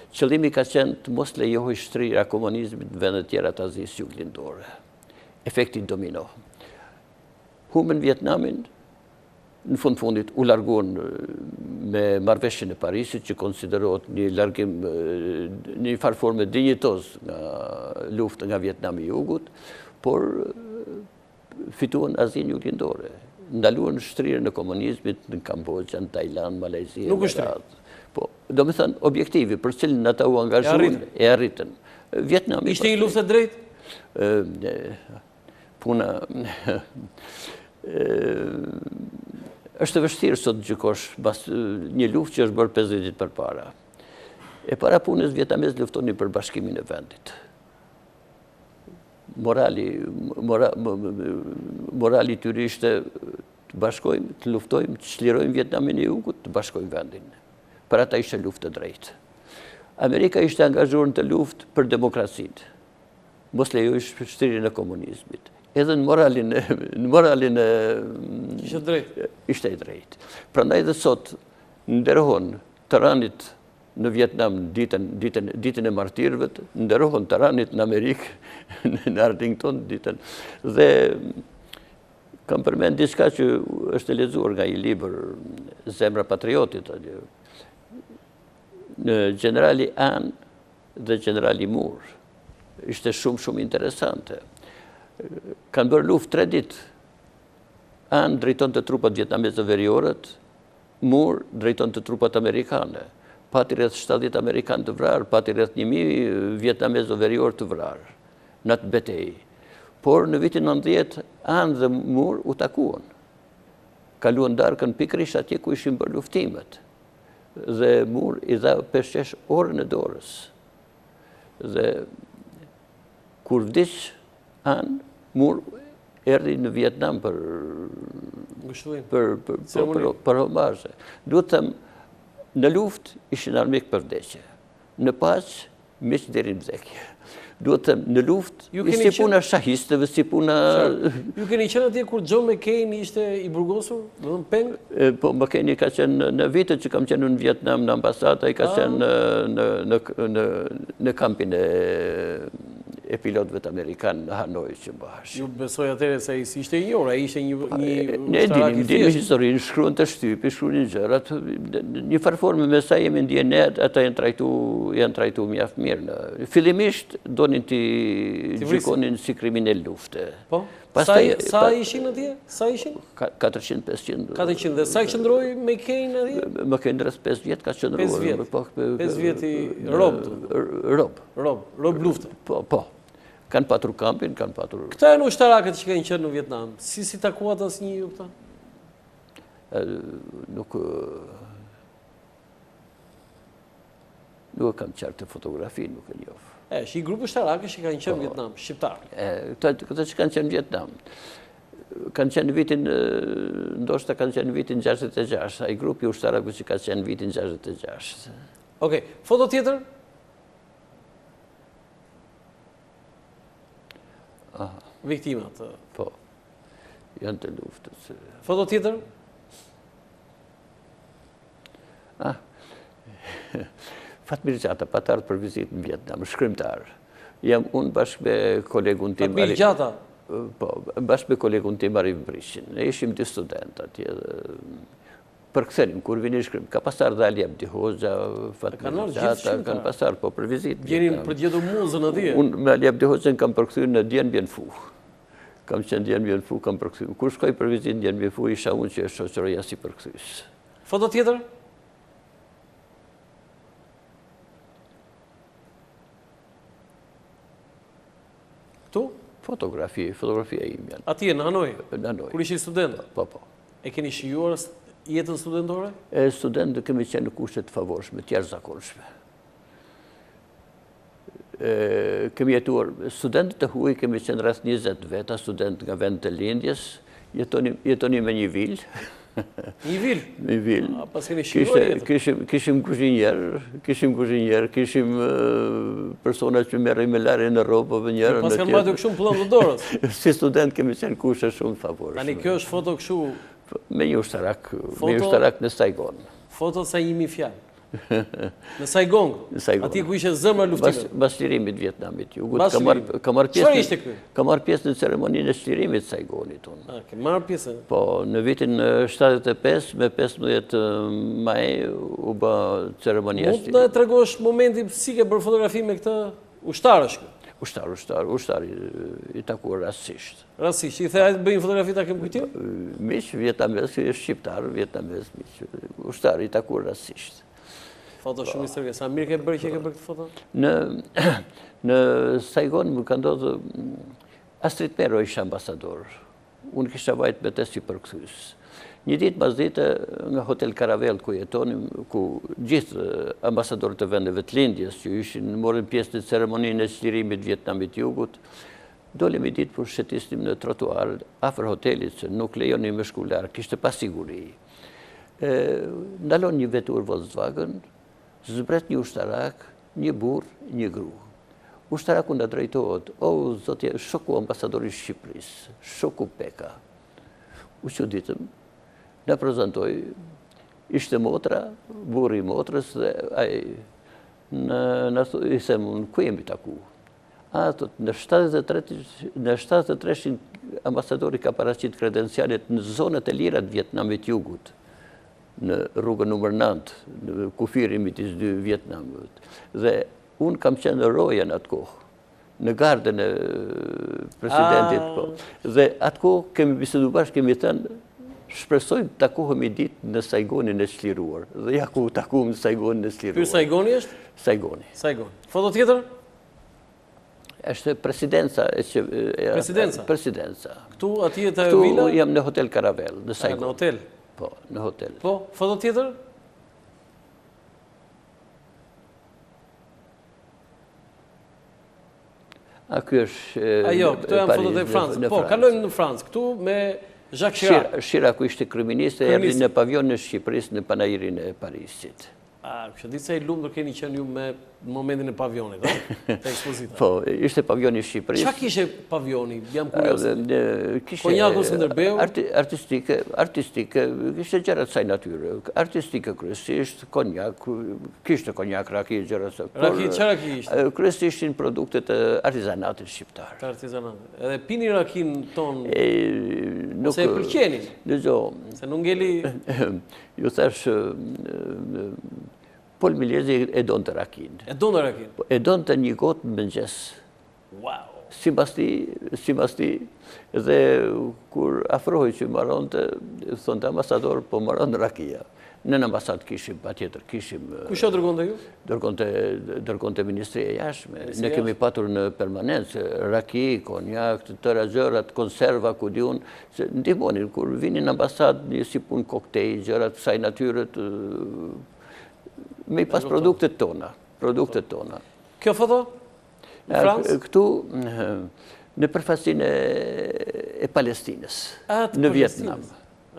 B: Qëllimi ka qenë të mos lejohej shtrirja e komunizmit në vendet tjera të Azisë Juglindore. Efekti domino. Humbën Vietnamin, në fundit u larguan me marrëveshjen e Parisit, që konsiderohet një largim, një farë forme dinjitoz nga lufta nga Vietnami i Jugut, por fituan Azinë Juglindore. Ndaluan shtrirjen e komunizmit në Kambodgjë, në Tajland, Malezi.
A: Nuk është radhë.
B: Po, do me thënë, objektivi për cilin ata u angazhuan e arritën. Vietnami...
A: Ishte një luftë e drejtë?
B: puna... është e vështirë sot gjykosh një luftë që është bërë 50 ditë përpara. E para punës vietnamezët luftonin për bashkimin e vendit. Morali tyre ishte të bashkojmë, të luftojmë, të çlirojmë Vietnamin e Jugut, të bashkojmë vendin. Për ata ishte luftë e drejtë. Amerika ishte angazhuar në të luftë për demokracinë. Mos lejoj shtrirjen e komunizmit. Edhe në moralin e... Ishte e drejtë. Prandaj dhe sot nderohen Tiranit në Vietnam ditën e martirëve, nderohen Tiranit në Amerikë, në Arlington ditën. Dhe kam përmend diçka që është e lexuar nga një libër, Zemra Patriotit, në generali An dhe generali Moore. Ishte shumë interesante. Kanë bërë luftë 3 ditë. An drejton të trupat vietnameze veriorët, Moore drejton të trupat amerikane. Pati rreth 70 amerikanë të vrarë, pati rreth 1000 vietnameze veriorë të vrarë në atë betejë. Por në vitin 90 An dhe Moore u takuan. Kaluan darkën pikërisht atje ku ishin bërë luftimet. Dhe Moore i dha peshqesh orën e dorës. Dhe kur vdiq An, Moore erdhi në Vietnam për homazhe. Duhet të them, në luftë ishin armik për vdekje. Në paqë, miq deri në vdekje. Duhet të them, në luftë, si puna shahistëve, si puna...
A: Ju keni qenë atje kur John McCain ishte i burgosur?
B: Po, McCain ka qenë në vitet që kam qenë në Vietnam në ambasada, i ka qenë në kampin e pilotëve të Amerikanë në Hanoi që bash.
A: Ju besoj atëre se ishte i njërë, ishte një
B: ne dimë historinë, shkruan të shtypi, shkruan gjërat, një farforme me sa jemi ndjenë, ata janë trajtu mjaft mirë. Fillimisht donin t'i gjykonin si kriminal lufte.
A: Po? Sa ishin atje? Sa ishin?
B: 400-500.
A: 400, dhe sa qëndroj McCain atje?
B: McCain rreth 5 vjet ka qëndruar.
A: 5 vjet i rob lufte.
B: Po. Kanë patur kampin, kanë patur...
A: Këta e në ushtarakët që kanë qenë në Vietnam, si takuat asë një ju këta?
B: Nuk kam qartë të fotografi, nuk e njof.
A: Shi grupë ushtarakët që kanë qenë në Vietnam, shqiptarë.
B: Këta që kanë qenë në Vietnam, kanë qenë vitin, ndoshta kanë qenë vitin 66, a i grupi ushtarakët që kanë qenë vitin 66.
A: Okej, foto tjetër? Viktimat.
B: Po, janë të luftës.
A: Foto tjetër?
B: Fatmir Gjata, patar për vizitë në Vietnam, shkrimtar. Jam unë bashkë me kolegun tim...
A: Fatmir Gjata?
B: Po, bashkë me kolegun tim Arif Brishin. Ne ishim 2 studentë atje. Përkthenim, kur vini shkrim, ka pasar dhe Ali Abdi Hoxha, Fatmir Gjata, kanë pasar, po për vizitë.
A: Gjenin për gjetur muzën atje?
B: Unë me Ali Abdi Hoxha kam përkthyer në Dien Bien Phu. Kam qenë Dien Bien Phu, kam përkthyer. Kur shkoj për vizitë në Dien Bien Phu, isha unë që e shoqëroja si përkthyes.
A: Foto tjetër? Këtu?
B: Fotografia ime janë.
A: Atje, në Hanoi?
B: Në Hanoi.
A: Kur ishi student?
B: Po.
A: E keni shijuar jetën studentore?
B: Studentë kemi qenë në kushte të favorshme, të jashtëzakonshme. Kemi jetuar, studentët të huaj kemi qenë rreth 20 veta, studentë nga vend të lindjes, jetoni me një vilë.
A: Një vilë?
B: Një vilë.
A: Pas keni shijuar jetën?
B: Kishim kuzhinjer, kishim persona që merrin me larje në rrobëve njërën.
A: Pas kanë mbajtur kështu plot të dorës?
B: Si student kemi qenë kushte shumë të favorshme.
A: Tani kjo është foto kështu...
B: Me një ushtarak në Saigon.
A: Foto sa 1000 fjalë. Në Saigon? Ati ku ishe zëmra luftimit?
B: Bas lirimit Vietnamit. Ka marrë pjesë në ceremoninë e shlirimit Saigonit.
A: Ke marrë pjesë?
B: Po, në vitin 75, me 15 maj, u bë ceremonia e shlirimit.
A: Mund të tregosh momenti si ke bërë fotografi me këtë ushtarësh?
B: Ushtar i takuar rastësisht.
A: Rastësisht, i thejajtë bëjnë fotografi ta kem kujtim?
B: Miq, vietnamez, shqiptar, vietnamez, miq. Ushtar i takuar rastësisht.
A: Foto shumë historike. Sa mirë ke bërë që ke bërë këtë foto?
B: Në Saigon më ka ndodhur Astrid Pero ish-ambasador. Unë kisha vajt me te si përkthyes. Një ditë mas dite nga Hotel Karavel ku jetonim, ku gjithë ambasadorët e vendeve të lindjes që ishin morën pjesë në ceremoninë e çlirimit Vietnamit Jugut, dolem një ditë për shetisnim në trotuar afër hotelit që nuk lejonim me shku larg, kishte pa siguri. Ndalon një vetur Volkswagen, zbret një ushtarak, një burr, një gru. Ushtaraku nga drejtohet, zotje, shoku ambasadori Shqipërisë, shoku Peka. U çuditëm, na prezantoi, ishte motra, burri i motrës dhe ai i them unë, ku jemi taku? Thot, në 73 ambasadori ka paraqit kredencialet në zonët e lira të Vietnamit Jugut, në rrugën numër 9, në kufirin midis dy Vietnamit. Dhe unë kam qenë në roja në atë kohë, në gardën e presidentit. Dhe atë kohë kemi bisedu bashkë, kemi thënë, shpresojmë të takohemi ditë në Saigonin e çliruar. Dhe ja ku takuam në Saigonin e çliruar.
A: Ky Saigoni është?
B: Saigoni.
A: Foto tjetër?
B: Është presidenca.
A: Presidenca?
B: Presidenca.
A: Këtu atje të vila?
B: Këtu jam në Hotel Karavel, në Saigon.
A: Në hotel?
B: Po, në hotel.
A: Po, foto tjetër?
B: Ky është
A: ajo, këtu janë fotot e Francë. Po, kalojmë në Francë. Këtu me Jacques Chirac.
B: Chirac ku ishte kryeminist e erdhi në pavionin e Shqipërisë në panajirin e Parisit.
A: Kështë ditë se i lumtur keni qenë ju me momentin e pavionit, të ekspozita.
B: Po, ishte pavioni i Shqipërisë.
A: Qa kishe pavioni? Jam kurios.
B: Konjaku
A: Skënderbeu?
B: Artistike, kishte gjëra të saj natyre. Artistike kryesisht, konjak, kishte konjak, raki, gjëra të saj.
A: Raki, qa raki ishte?
B: Kryesisht ishin produktet e artizanatit shqiptar.
A: Të artizanatit. Edhe pini rakin ton, se e pëlqenin?
B: Dëgjo.
A: Se nuk ngeli...
B: Ju thash, Pol Miljezi e donë të rakin.
A: E donë të rakin?
B: E donë të një gotë në mëngjes.
A: Wow!
B: Si mas ti, dhe kur afrohoj që maron të, thonë të ambasador, po maron në rakia. Në ambasad kishim, pa tjetër, kishim...
A: Kusha dërgon të ju?
B: Dërgon të Ministria e Jashtme. Ne kemi patur në permanencë, raki, konjak, të tëra gjërat, konserva, ku di unë, se ndihmonin, kur vinin në ambasad, një si pun koktej, gjërat, kësaj natyret, me i pas produktet tona.
A: Kjo foto? Në Francë?
B: Këtu, në përfaqësinë e Palestinës, në Vietnam.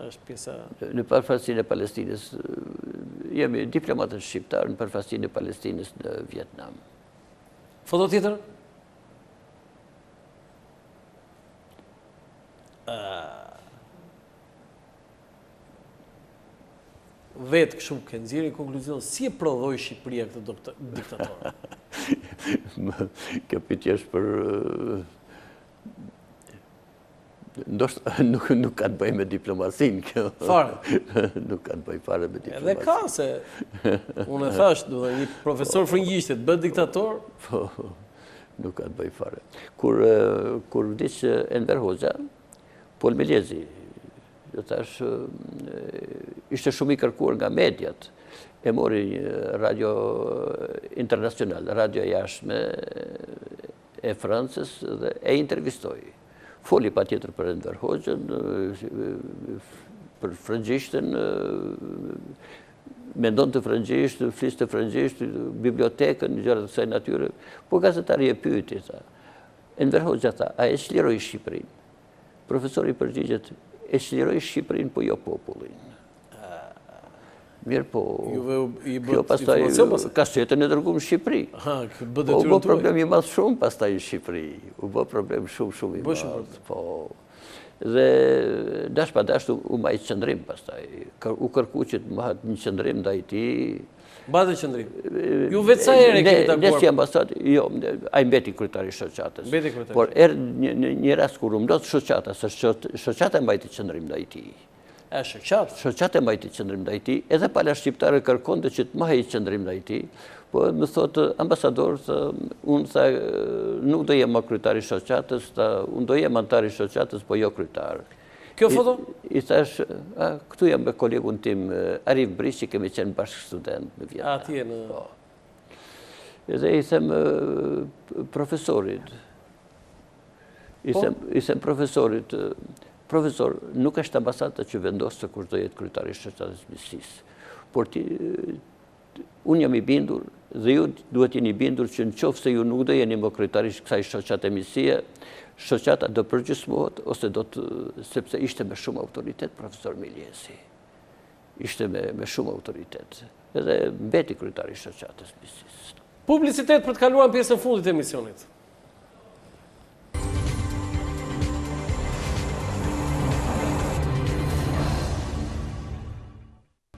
B: Në përfaqësinë e Palestinës, jemi diplomatët shqiptarë në përfaqësinë e Palestinës në Vietnam.
A: Foto tjetër? Vetë kështu ke nxjerrë konkluzion, si e prodhoi Shqipëria këtë diktator?
B: Kjo pyetje është për... Ndoshta nuk ka të bëjë me diplomacinë kjo.
A: Fare?
B: Nuk ka të bëjë fare me diplomacinë.
C: Edhe
A: ka, se unë e thash, një profesor frëngjishte të bëhet diktator?
B: Po, nuk ka të bëjë fare. Kur vdiq Enver Hoxha, Pol Miljezi, do thash, ishte shumë i kërkuar nga mediat. E mori një radio internacional, radio jashtme e Francës dhe e intervistoi. Foli pa tjetër për Enver Hoxhën, për frëngjishtën, mendon të frëngjisht, flis të frëngjisht, bibliotekën, gjërat të kësaj natyre. Po gazetari e pyeti, tha. Enver Hoxha tha, a e çliroi Shqipërinë? Profesori përgjigjet, e çliroi Shqipërinë, po jo popullin. Mirë po, kjo pastaj kasetën e dërguam në Shqipëri. U bë problem i madh shumë pastaj në Shqipëri. U bë problem shumë i madh. Dhe dash pa dash u majt qëndrim pastaj. U kërku që të mahet një qëndrim ndaj tij.
A: Mbate qëndrim. Ju vetë sa herë keni takuar?
B: Ne si ambasadë, jo, ai mbeti kryetari i shoqatës. Por erdhi një rast kur u ndodh shoqata, se shoqata mbajti qëndrim ndaj tij. Shoqata mbajti qëndrim ndaj tij, edhe pala shqiptare kërkonte që të mahej qëndrim ndaj tij, po më thotë ambasador, unë tha nuk do jem më kryetari i shoqatës, unë do jem antar i shoqatës, po jo kryetar.
A: Kjo foto?
B: I thash, këtu jam me kolegun tim Arif Brishi, kemi qenë bashkë student në Vietnam.
A: Atje në...
B: Edhe i them profesorit, I them profesorit, profesor, nuk është ambasada që vendosë se kush do jetë kryetari i shoqatës misisë. Por unë jam i bindur dhe ju duhet jeni bindur që në qoftë se ju nuk do jeni më kryetari i kësaj shoqate misie, shoqata do përgjysmohet ose sepse ishte me shumë autoritet profesor Miljesi. Ishte me shumë autoritet. Edhe mbeti kryetari i shoqatës misisë.
A: Publicitet për të kaluar në pjesën fundit e emisionit.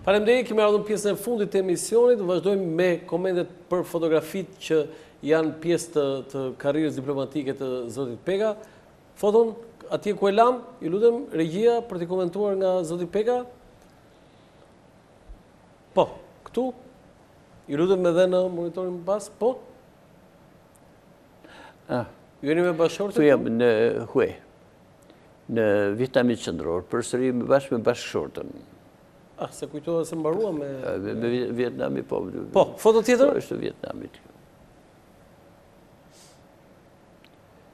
A: Faleminderit, kemi ardhur në pjesën e fundit të emisionit. Vazhdojmë me komentet për fotografitë që janë pjesë të karrierës diplomatike të zotit Peka. Foton atje ku e lam, ju lutem regjia për të komentuar nga zoti Peka. Po, këtu. Ju lutem edhe në monitorin më pas, po. Ju jeni me bashkëshortë?
B: Tu jam në Hue, në Vietnamit qendror, përsëri bashkë me bashkëshortën.
A: Se kujtohet se mbarua me
B: Vietnami, po.
A: Po, foto tjetër?
B: Po, është Vietnamit.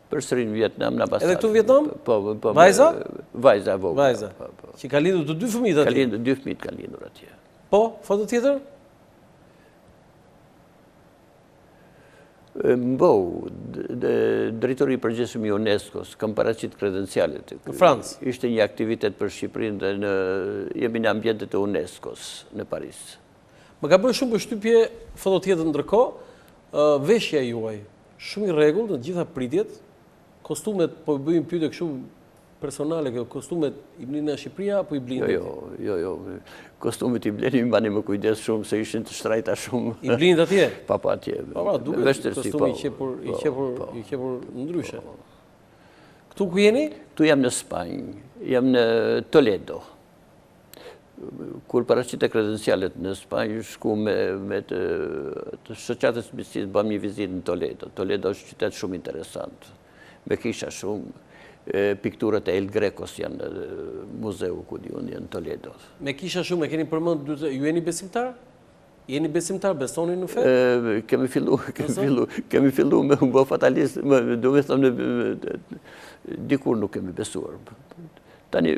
B: Përsëri në Vietnam, në ambasadë.
A: Edhe këtu në Vietnam?
B: Po.
A: Vajza?
B: Vajza, vogël.
A: Vajza. Që ka lindur të 2 fëmijët atje?
B: Ka lindur 2 fëmijët ka lindur atje.
A: Po, foto tjetër?
B: Mbo, drejtori i përgjithshëm i UNESCO-s, kam paraqit kredencialet.
A: Në Francë?
B: Ishte një aktivitet për Shqipërinë dhe jemi në ambientet e UNESCO-s në Paris.
A: Më ka bërë shumë përshtypje foto tjetër ndërkohë, veshja juaj, shumë i rregull në gjitha pritjet, kostumet po i bëjmë pyetje kështu personale, kostumet i blini nga Shqipëria apo i blini?
B: Jo. Kostumet i bleni mbani më kujdes shumë se ishin të shtrajta shumë.
A: I blini atje?
B: Pa atje.
A: Duket kostumi i qepur ndryshe. Këtu ku jeni?
B: Këtu jam në Spanjë, jam në Toledo. Kur paraqitet kredencialet në Spanjë, shku me të shoqatës misisë bëm një vizitë në Toledo. Toledo është qytet shumë interesant, me kisha shumë. Pikturët e El Grecos janë në muzeu ku di unë janë në Toledo.
A: Me kisha shumë, e keni përmend, ju jeni besimtar? Jeni besimtar, besoni në fe?
B: Kemi fillu me bë fatalist, do me thëmë dikur nuk kemi besuar. Tani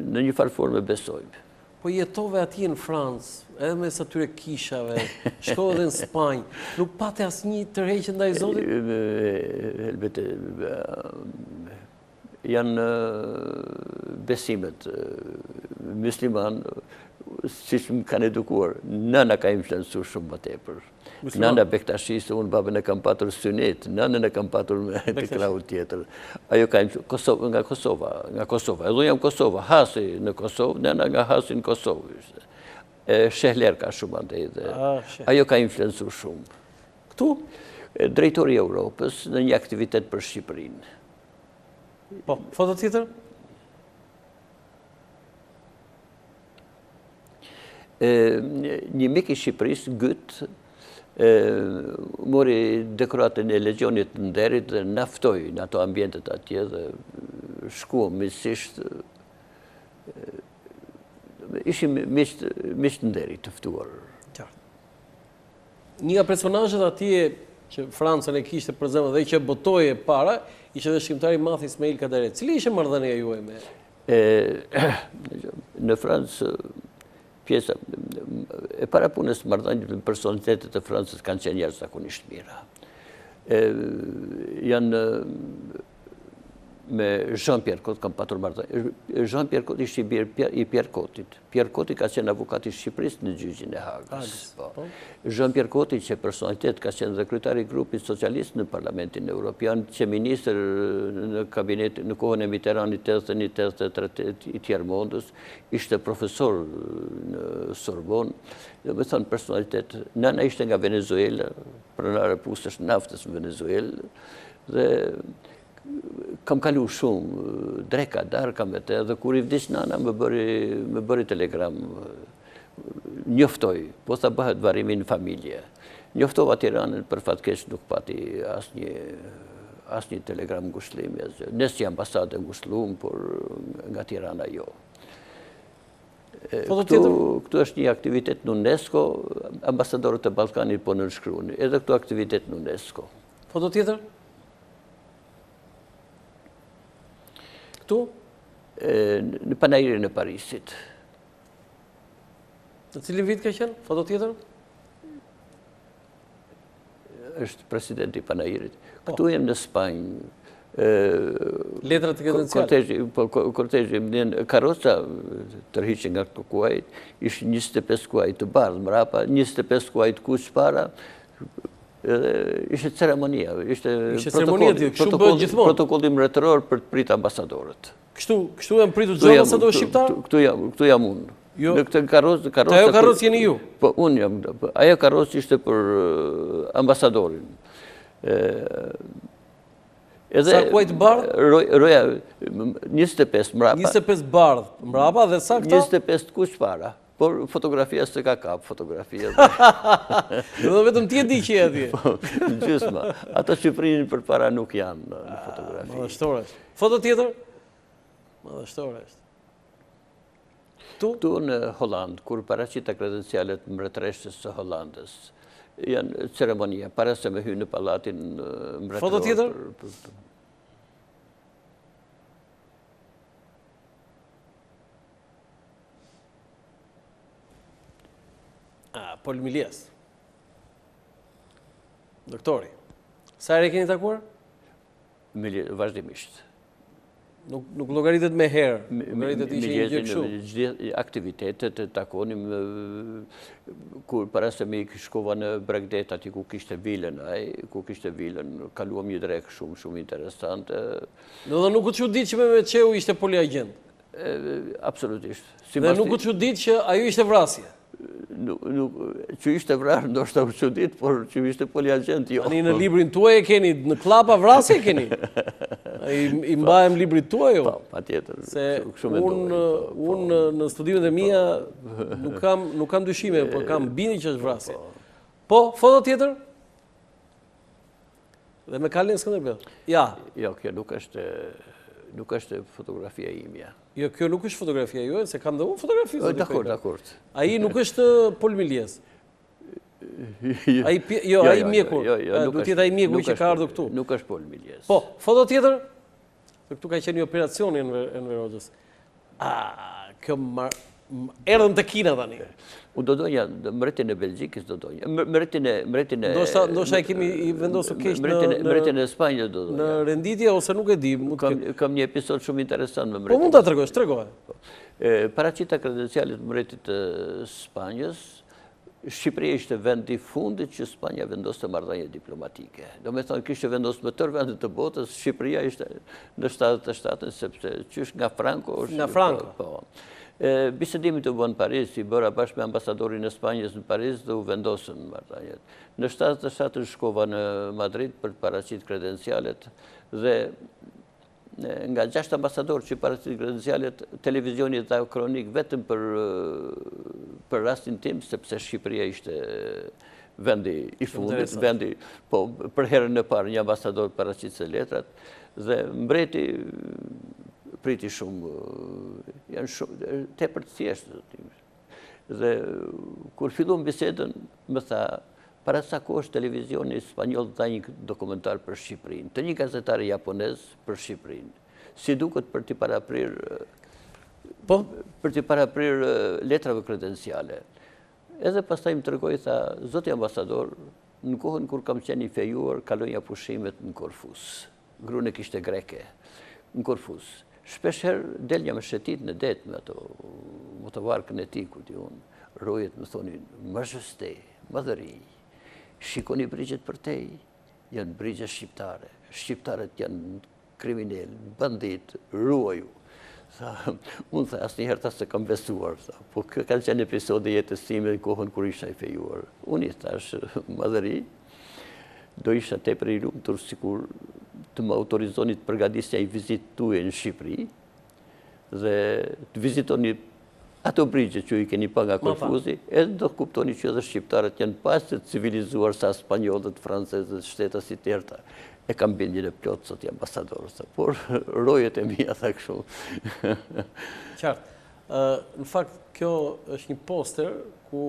B: në një farë forme besojmë.
A: Po jetove atje në Francë, edhe mes atyre kishave, shkove edhe në Spanjë, nuk pate asnjë tërheqje ndaj Zotit?
B: Helbete, janë besimet musliman, si që më kanë edukuar, nëna ka influencuar shumë më tepër. Nëna Bektashisë, unë babën e kam patur Sunet, nënën e kam patur me të krahut tjetër. Ajo ka nga Kosova, edhe jam Kosova, hasi në Kosovë, nëna nga hasi në Kosovë. Shehler ka shumë andej dhe ajo ka influencuar shumë.
A: Këtu?
B: Drejtori i Europës në një aktivitet për Shqipërinë.
A: Po, foto tjetër?
B: Një mik i Shqipërisë, Gyt, mori dekoratën e Legionit të Nderit dhe naftoi në ato ambientet atje dhe shkuam miqësisht. Ishim miq të Nderit të ftuar.
A: Një nga personazhet atje që Francën e kishte për zemër dhe që botoje para, ishte dhe shkrimtari i madh Ismail Kadare. Cili ishte marrëdhënia juaj me?
B: Në Francë, pjesa e parapunës marrëdhëniet me personalitetet e Francës kanë qenë jashtëzakonisht mira. Janë me Jean-Pierre Cotë kam patur marrëdhënie. Jean-Pierre Cotë ishte i birë i Pierre Cotit. Pierre Coti ka qenë avukat i Shqipërisë në gjyqin e Hagës. Jean-Pierre Coti që personalitet ka qenë dhe kryetari i grupit socialist në Parlamentin Evropian, që ministër në kabinet në kohën e Mitterrandit 81-83 i Tjermondës, ishte profesor në Sorbonne. Dhe me thënë personalitet, nëna ishte nga Venezuela, pronare pusësh naftës në Venezuela, dhe kam kalu shumë, dreka, darka me te, dhe kur i vdiq nana më bëri telegram, njoftoj, po tha bëhet varimi në familje. Njoftova Tiranën, për fatkeq nuk pati asnjë telegram ngushëllimi. Ne si ambasadë ngushëlluam, por nga Tirana jo. Këtu është një aktivitet në UNESCO, ambasadorët e Ballkanit po nënshkruan, edhe këtu aktivitet në UNESCO.
A: Foto tjetër? Këtu?
B: Në panajirin e Parisit.
A: Në cilin vit ka qenë? Foto tjetër?
B: Është presidenti i panajirit. Këtu jem në Spanjë.
A: Letrat të kredenciale?
B: Kortezhi, karoca tërhiqe nga këto kuajt, ishë 25 kuajt të bardhë mrapa, 25 kuajt kuq para, ishte ceremonia.
A: Ishte ceremonia, kështu bëhet gjithmonë.
B: Protokolli mbretëror për të pritur ambasadorët.
A: Kështu e mpritur çdo ambasador shqiptar?
B: Këtu jam unë. Në këtë karrocë...
A: Ajo karrocë jeni ju?
B: Po, unë jam. Ajo karrocë ishte për ambasadorin.
A: Sa kuajt bardh?
B: Roja 25 mrapa.
A: 25 bardh mrapa dhe sa këta?
B: 25 kuq para. Por fotografia se ka kap fotografia.
A: Dhe vetëm ti e di që je atje.
B: Gjysma. Ata Shqipërinë për para nuk janë në fotografi.
A: Madhështore. Foto tjetër? Madhështore.
B: Tu në Hollandë, kur paraqita kredencialet mbretëreshës së Hollandës, janë ceremonia, para se me hynë në palatin mbretëror.
A: Foto tjetër? Pol Miljes. Doktori. Sa herë keni takuar?
B: Vazhdimisht.
A: Nuk llogaritet me herë. Llogaritet ishte një gjë kështu.
B: Gjithë aktivitetet takonim kur para se me shkova në Bregdet aty ku kishte vilën kaluam një drek shumë interesante.
A: Do dhe nuk u çudit që me qeu ishte poliagent.
B: Absolutisht.
A: Dhe nuk u çudit që ajo ishte vrasje.
B: Që ishte vrarë, ndoshta u çudit, por që ishte poliagent, jo.
A: Ani në librin tuaj e keni, në klapa vrasje e keni? I mbajem librit tuaj, jo?
B: Pa tjetër.
A: Se unë në studimet e mia nuk kam dyshime, por kam bini që është vrasje. Po, foto tjetër? Dhe me kalin Skënderbeu? Ja.
B: Jo, kjo nuk është fotografia imja.
A: Jo, kjo nuk është fotografia juaj, se kam dhe unë fotografi.
B: Dakor.
A: Ai nuk është Pol Miljes. Ai mjeku. Duhet të jetë ai mjeku që ka ardhur këtu.
B: Nuk është Pol Miljes.
A: Po, foto tjetër? Këtu ka qenë një operacion i Enver Hoxhës. Kjo erdhëm te Kina tani.
B: U do doja mbretin e Belgjikës do doja. Mbretin e
A: Ndoshta e kemi i vendosur keq
B: mbretin e Spanjës do doja.
A: Në renditje ose nuk e di.
B: Kam një episod shumë interesant me mbretin.
A: Po mund ta tregosh, tregoje.
B: Paraqita kredencialit mbretit të Spanjës, Shqipëria ishte vendi i fundit që Spanja vendoste marrëdhënie diplomatike. Do me thonë kishte vendosur me tërë vendet të botës, Shqipëria ishte në 77-ën sepse qysh nga Franco
A: është. Nga Franco.
B: Po. Bisedimi të bënë në Paris, i bëra bashkë me ambasadorin e Spanjës në Paris dhe u vendosën marrëdhëniet. Në 77 shkova në Madrid për të paraqitur kredencialet dhe nga 6 ambasadorë që paraqitur kredencialet, televizioni dha kronik vetëm për rastin tim, sepse Shqipëria ishte vendi i fundit, po për herën e parë një ambasador paraqitse letrat dhe mbreti priti shumë, janë shumë, tepër të thjeshtë. Dhe kur fillon bisedën, më tha, para sa kohësh televizioni spanjoll dha një dokumentar për Shqipërinë, të një gazetar japonez për Shqipërinë. Si duket për t'i paraprir letrave kredenciale. Edhe pastaj më tregoi, tha, zoti ambasador, në kohën kur kam qenë i fejuar, kalonja pushimet në Korfuz. Grunë kishte greke, në Korfuz. Shpesherë delja me shetit në det me ato motovarkën e tij, ku ti unë, rojet më thonin, Majesté, madhëri, shikoni brigjet për tej, janë brigje shqiptare. Shqiptarët janë kriminal, bandit, ruaju. Unë tha, asnjëherë ta se kam besuar, po kjo kanë qenë episode jetës time në kohën kur isha i fejuar. Unë i thash, madhëri, do isha tepër i lumtur sikur të më autorizoni të përgatisja i vizit tuaj në Shqipëri dhe të vizitoni ato brigje që i keni pa nga Korfuzi, edhe do kuptoni që edhe shqiptarët janë pas të civilizuar sa spanjollët, francezët, shteta si tjerta. E kam bindjen e plot sot i ambasadorës, por rojet e mia tha kështu.
A: Qartë. Në fakt, kjo është një poster ku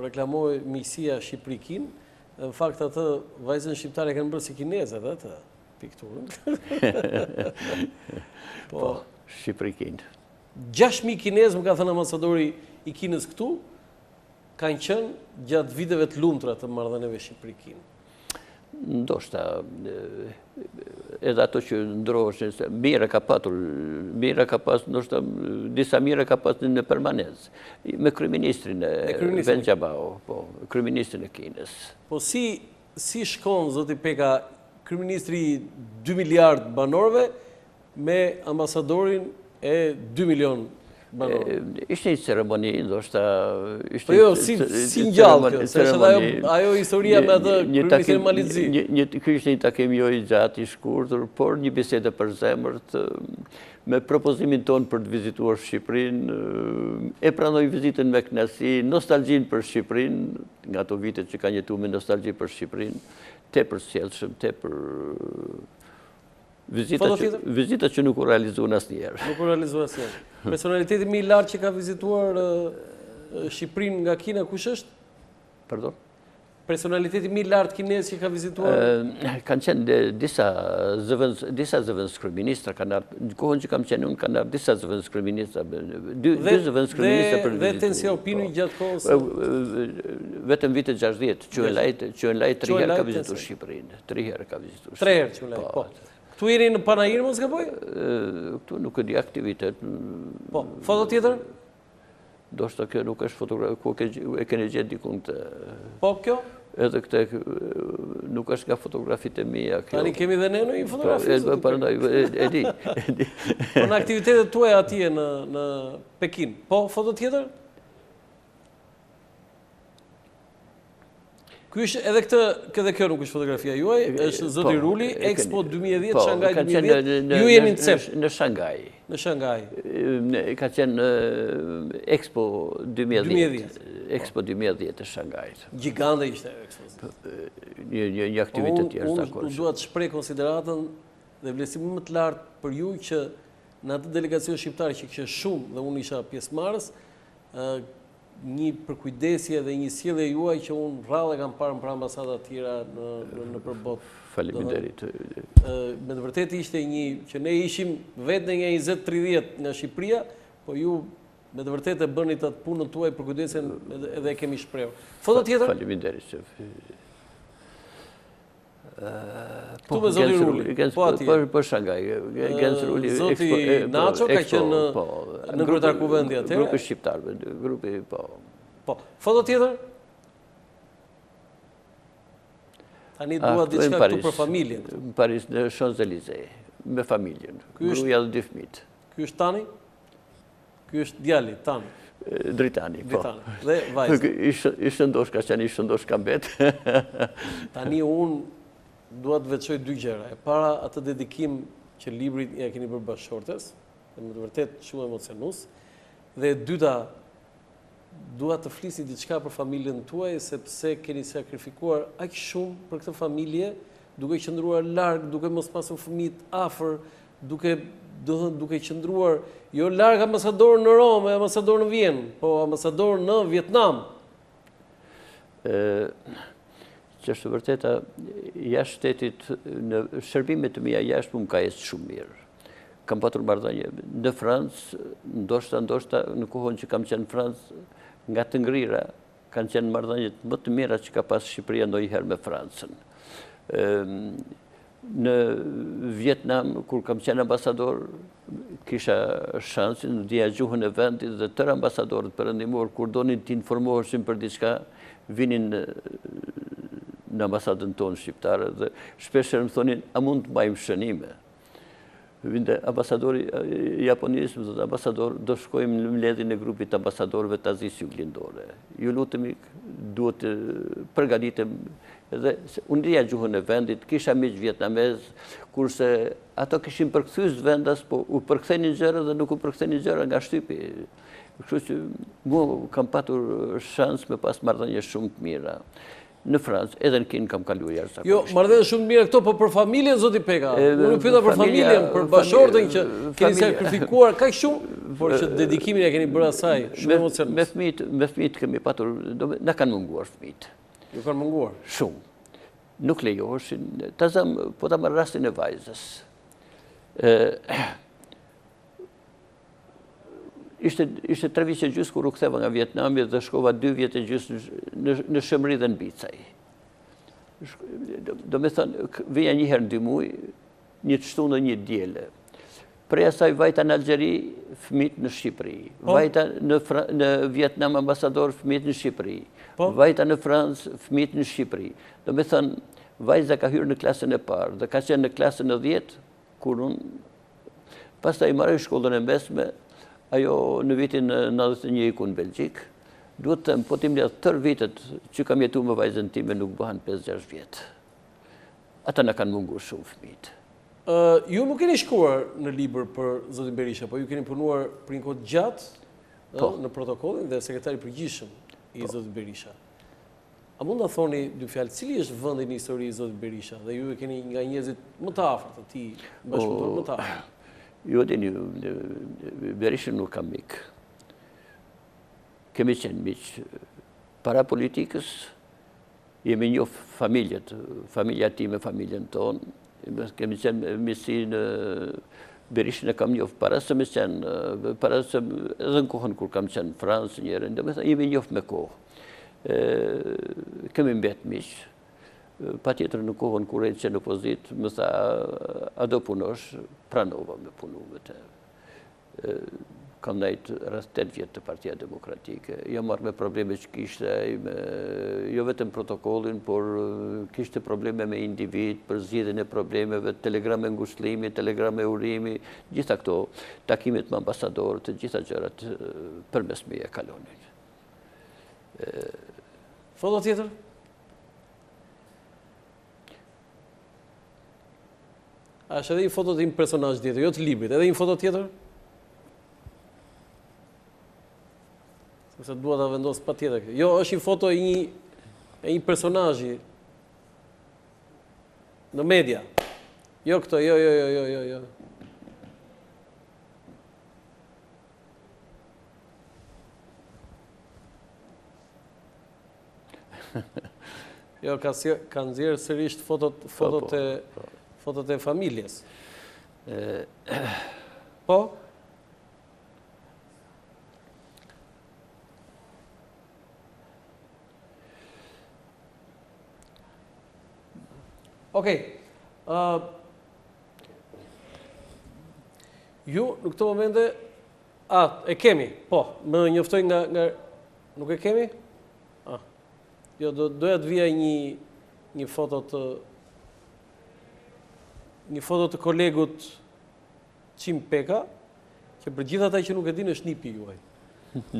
A: reklamoi miqësia Shqipëri-Kinë, dhe në fakt atë vajzën shqiptare kanë bërë si kinezët, atë pikturën. Po,
B: Shqipëri-Kinë.
A: 6.000 kinezë, më ka thënë ambasadori i Kinës këtu, kanë qenë gjatë viteve të lumtura të marrëdhënieve Shqipëri-Kinë.
B: Ndoshta, edhe ato që ndroheshin, mira ka pas, ndoshta disa mira ka pas në permanencë, me kryeministrin e Benjabao, po, kryeministrin e Kinës.
A: Po si shkon, zoti Peka, kryeministri 2 miliard banorëve me ambasadorin e 2 milion banorë?
B: Ishte një ceremoni, ndoshta...
A: Po jo, si ngjallë kjo, se është ajo historia me atë kryeministrin Malizzi.
B: Ky ishte një takim jo i gjatë, i shkurtër, por një bisede për zemërt, me propozimin tonë për të vizituar Shqipërinë, e pranoj vizitën me kënaqësi, nostalgjinë për Shqipërinë, nga ato vitet që kanë jetuar me nostalgji për Shqipërinë, tepër sjellshëm, tepër vizita që nuk u realizuan asnjëherë.
A: Nuk u realizuan asnjëherë. Personaliteti më i lartë që ka vizituar Shqipërinë nga Kina kush është?
B: Pardon?
A: Personaliteti më i lartë kinez që ka vizituar?
B: Kanë qenë disa zëvendës kryeministra, në kohën që kam qenë unë, kanë ardhur disa zëvendës kryeministra, dy zëvendës kryeministra për
A: vizitë. Dhe Tensi Opinu gjatë kohës?
B: Vetëm vitet 60, Quyen Laj 3 herë ka vizituar Shqipërinë. 3 herë ka vizituar Shqipërinë.
A: 3 herë Quyen Laj, po. Këtu jeni në Panajir, mos gaboj?
B: Këtu nuk e di aktivitet.
A: Po, foto tjetër?
B: Do shta kjo nuk është fotografi, ku e keni gjetë dikun të...
A: Po, kjo?
B: Edhe këte nuk është nga fotografit e mija.
A: Tani kemi dhe ne në një fotografi?
B: E di.
A: Po në aktivitetet tuaj atje në Pekin. Po, foto tjetër? Edhe kjo nuk është fotografia juaj, është zoti Ruli, Expo 2010, Shanghai 2010, ju jeni në cep.
B: Në Shanghai.
A: Në Shanghai.
B: Ka qenë Expo 2010. Expo 2010 e Shanghai.
A: Gjigande ishte Expo.
B: Një aktivitet tjerë zakonisht.
A: Unë duhet shprej konsideratën dhe vlerësimin më të lartë për ju që në atë delegacion shqiptar që kishte shumë dhe unë isha pjesëmarrës, një përkujdesje dhe një sjellje juaj që unë rrallë kam parë për ambasada të tjera në përbot.
B: Faleminderit.
A: Me të vërtetë ishte një që ne ishim vetë në një 20-30 nga Shqipëria, po ju me të vërtetë e bënit atë punën tuaj përkujdesjen edhe e kemi shprehur. Foto tjetër?
B: Faleminderit, shef.
A: Këtu me zoti Ruli, po atje.
B: Për Shanghai.
A: Zoti Nacho ka qenë në kryetar kuvendi atëherë.
B: Grupi shqiptarëve, grupi, po.
A: Po, foto tjetër? Tani dua diçka këtu për familjen.
B: Në Paris, në Champs-Élysées, me familjen, gruaja dhe 2 fëmijët.
A: Ky është Tani? Ky është djali, Tani?
B: Dritani, po.
A: Dhe vajzë.
B: Ishte ndosh, ka qenë ishte ndosh ka mbet.
A: Tani unë dua të veçoj 2 gjëra. E para atë dedikim që librit ja keni bërë bashkëshortes, dhe me të vërtet shumë emocionus, dhe e dyta dua të flisni diçka për familjen tuaj, sepse keni sakrifikuar aq shumë për këtë familje, duke qëndruar larg, duke mos pasur fëmijët afër, duke qëndruar jo larg ambasador në Rom, ambasador në Vjenë, po ambasador në Vietnam.
B: Që është vërteta, jashtë shtetit, në shërbimet të mia jashtë më ka ecë shumë mirë. Kam patur marrëdhënie në Francë, ndoshta në kohën që kam qenë në Francë, nga të ngrira kanë qenë marrëdhëniet më të mira që ka pas Shqipëria ndonjëherë me Francën. Në Vietnam, kur kam qenë ambasador, kisha shansin, dija gjuhën e vendit dhe tërë ambasadorët perëndimor, kur donin të informoheshin për diçka, vinin në ambasadën tonë shqiptare dhe shpeshherë më thonin, a mund të mbajmë shënime? Vinte ambasadori japonisë, më thotë ambasador, do shkojmë në mbledhjen e grupit të ambasadorëve të Azisë Juglindore. Ju lutemi, duhet të përgatitem edhe unë dija gjuhën e vendit, kisha miq vietnamez, kurse ato kishin përkthyer vendas, po u përkthenin gjëra dhe nuk u përkthenin gjëra nga shtypi. Kështu që mua kam patur shans me pas marrëdhënie shumë të mira. Në Francë, edhe në Kinë kam kaluar jashtëzakonisht.
A: Jo, marrëdhënie shumë të mira këto, po për familjen, zoti Peka. Unë pyeta për familjen, për bashkëshortën që keni sakrifikuar kaq shumë, por që dedikimin ja keni bërë asaj, shumë emocionues.
B: Me fëmijët kemi patur, na kanë munguar fëmijët.
A: Ju kanë munguar?
B: Shumë. Nuk lejoheshin, po ta marr rastin e vajzës. ishte 3 vjetë e gjysë kur u ktheva nga Vietnami dhe shkova 2 vjetë e gjysë në Shëmri dhe në Bicaj. Do me thënë, vija një herë në 2 muaj, një të shtunë dhe një djele. Prej asaj vajta në Algjeri, fëmijët në Shqipëri. Vajta në Vietnam ambasador, fëmijët në Shqipëri. Vajta në Francë, fëmijët në Shqipëri. Do me thënë, vajza ka hyrë në klasën e parë dhe ka qenë në klasën e 10, kur unë pastaj marrë shkollën e mesme, ajo në vitin 91 iku në Belgjik. Duhet të po tim lidh tërë vitet që kam jetu me vajzën time nuk bëhan 5-6 vjetë. Ata na kanë munguar shumë fëmijët.
A: Ju nuk keni shkuar në libër për zotin Berisha, po ju keni punuar për një kohë gjatë në protokollin dhe sekretari përgjithshëm i zotit Berisha. A mund ta thoni 2 fjalë, cili është vendi në histori i zotit Berisha dhe ju e keni nga njerëzit më të afërt të tij, bashkëpunëtor më të afërt?
B: Jo, dini, Berishën nuk kam mik. Kemi qenë miq para politikës, jemi njoh familjet, familja time, familjen tonë, kemi qenë misi në Berishën e kam njoh para se me qenë, edhe në kohën kur kam qenë në Francë njëherë, do të thënë jemi njoh me kohë. Kemi mbet miq. Patjetër në kohën kur e që në opozit, më tha, a do punosh, pranova me punu me te. Kam najt rreth 8 vjetë të Partia Demokratike. Jo marrë me probleme që kishte, jo vetëm protokollin, por kishte probleme me individ, për zgjidhjen e problemeve, telegrame ngushëllimi, telegrame urimi, gjitha këto, takimet me ambasador, të gjitha gjërat përmes meje kalonin.
A: Foto tjetër? A është edhe një foto të një personazh tjetër, jo të librit, edhe një foto tjetër? Sepse dua ta vendos patjetër. Jo, është një foto e një personazhi në media. Jo këto, jo. Jo, kanë nxjerrë sërish fotot e familjes. Po? Okej. Ju në këto momente e kemi, po, më njoftoj nga nuk e kemi? Jo, doja të vija një foto të kolegut Maxhun Peka, që për gjithë ata që nuk e dinë është nipi juaj.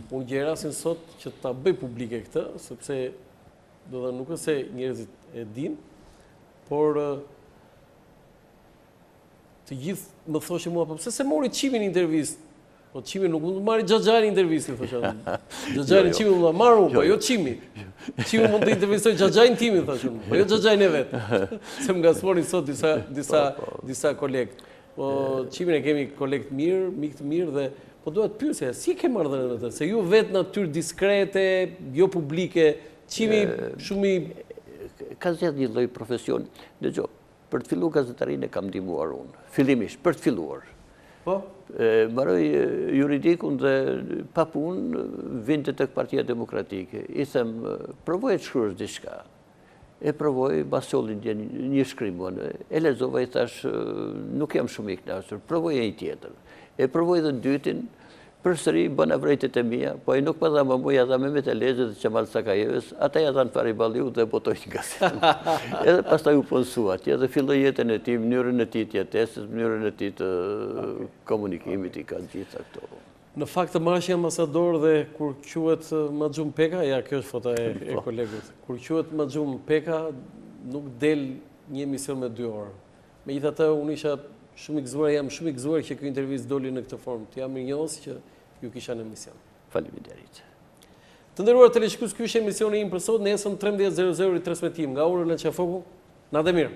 A: Unë gjerasin sot që ta bëj publike këtë, sepse do dhe nuk është se njerëzit e dinë, por të gjithë më thoshin mua, po pse se mori Qimin në intervistë? Po Qimi nuk mund të marri Xhaxharin intervistin, thosha. Xhaxharin Qimi mund të marrë unë, po jo Qimi. Qimi mund të intervistoj Xhaxharin timin, thosha unë, po jo Xhaxharin e vet. Se më gasporin sot disa kolegë. Po Qimin e kemi kolegë të mirë, mik të mirë dhe po duhet të pyesja, si e ke marrë dhe të? Se ju vetë natyrë diskrete, jo publike, Qimi shumë
B: ka zgjedhur një lloj profesion. Dëgjoj, për të filluar gazetarinë kam ndihmuar unë. Fillimisht për të filluar.
A: Po?
B: Mbaroj juridikun dhe pa punë vinte tek Partia Demokratike. I them, provoj të shkruash diçka. E provoj, mbas solli një shkrim. E lexova, i thash, nuk jam shumë i kënaqur, provoj një tjetër. E provoj edhe dytin, përsëri bëna vrejtjet e mia, po ai nuk më dha më mua, dha Mehmet Elexhit dhe Qemal Sakajeves, ata ja dhanë Fariballiu dhe botojnë gazetën. Edhe pastaj u ponsua atje dhe filloi jetën e tij, mënyrën e tij të jetesës, mënyrën e tij të komunikimit, i ka gjitha këto.
A: Në fakt të marrësh ambasador dhe kur quhet Maxhun Peka, ja kjo është foto e kolegut. Kur quhet Maxhun Peka, nuk del një emision me 2 orë. Megjithatë unë isha shumë i gëzuar, jam shumë i gëzuar që ky intervistë doli në këtë formë. Të jam mirënjohës që ju kisha në emision.
B: Faleminderit.
A: Të nderuar teleshikues, ky është emisioni im për sot, nesër 13:00 i transmetim nga ora në Qafoku. Natë mirë.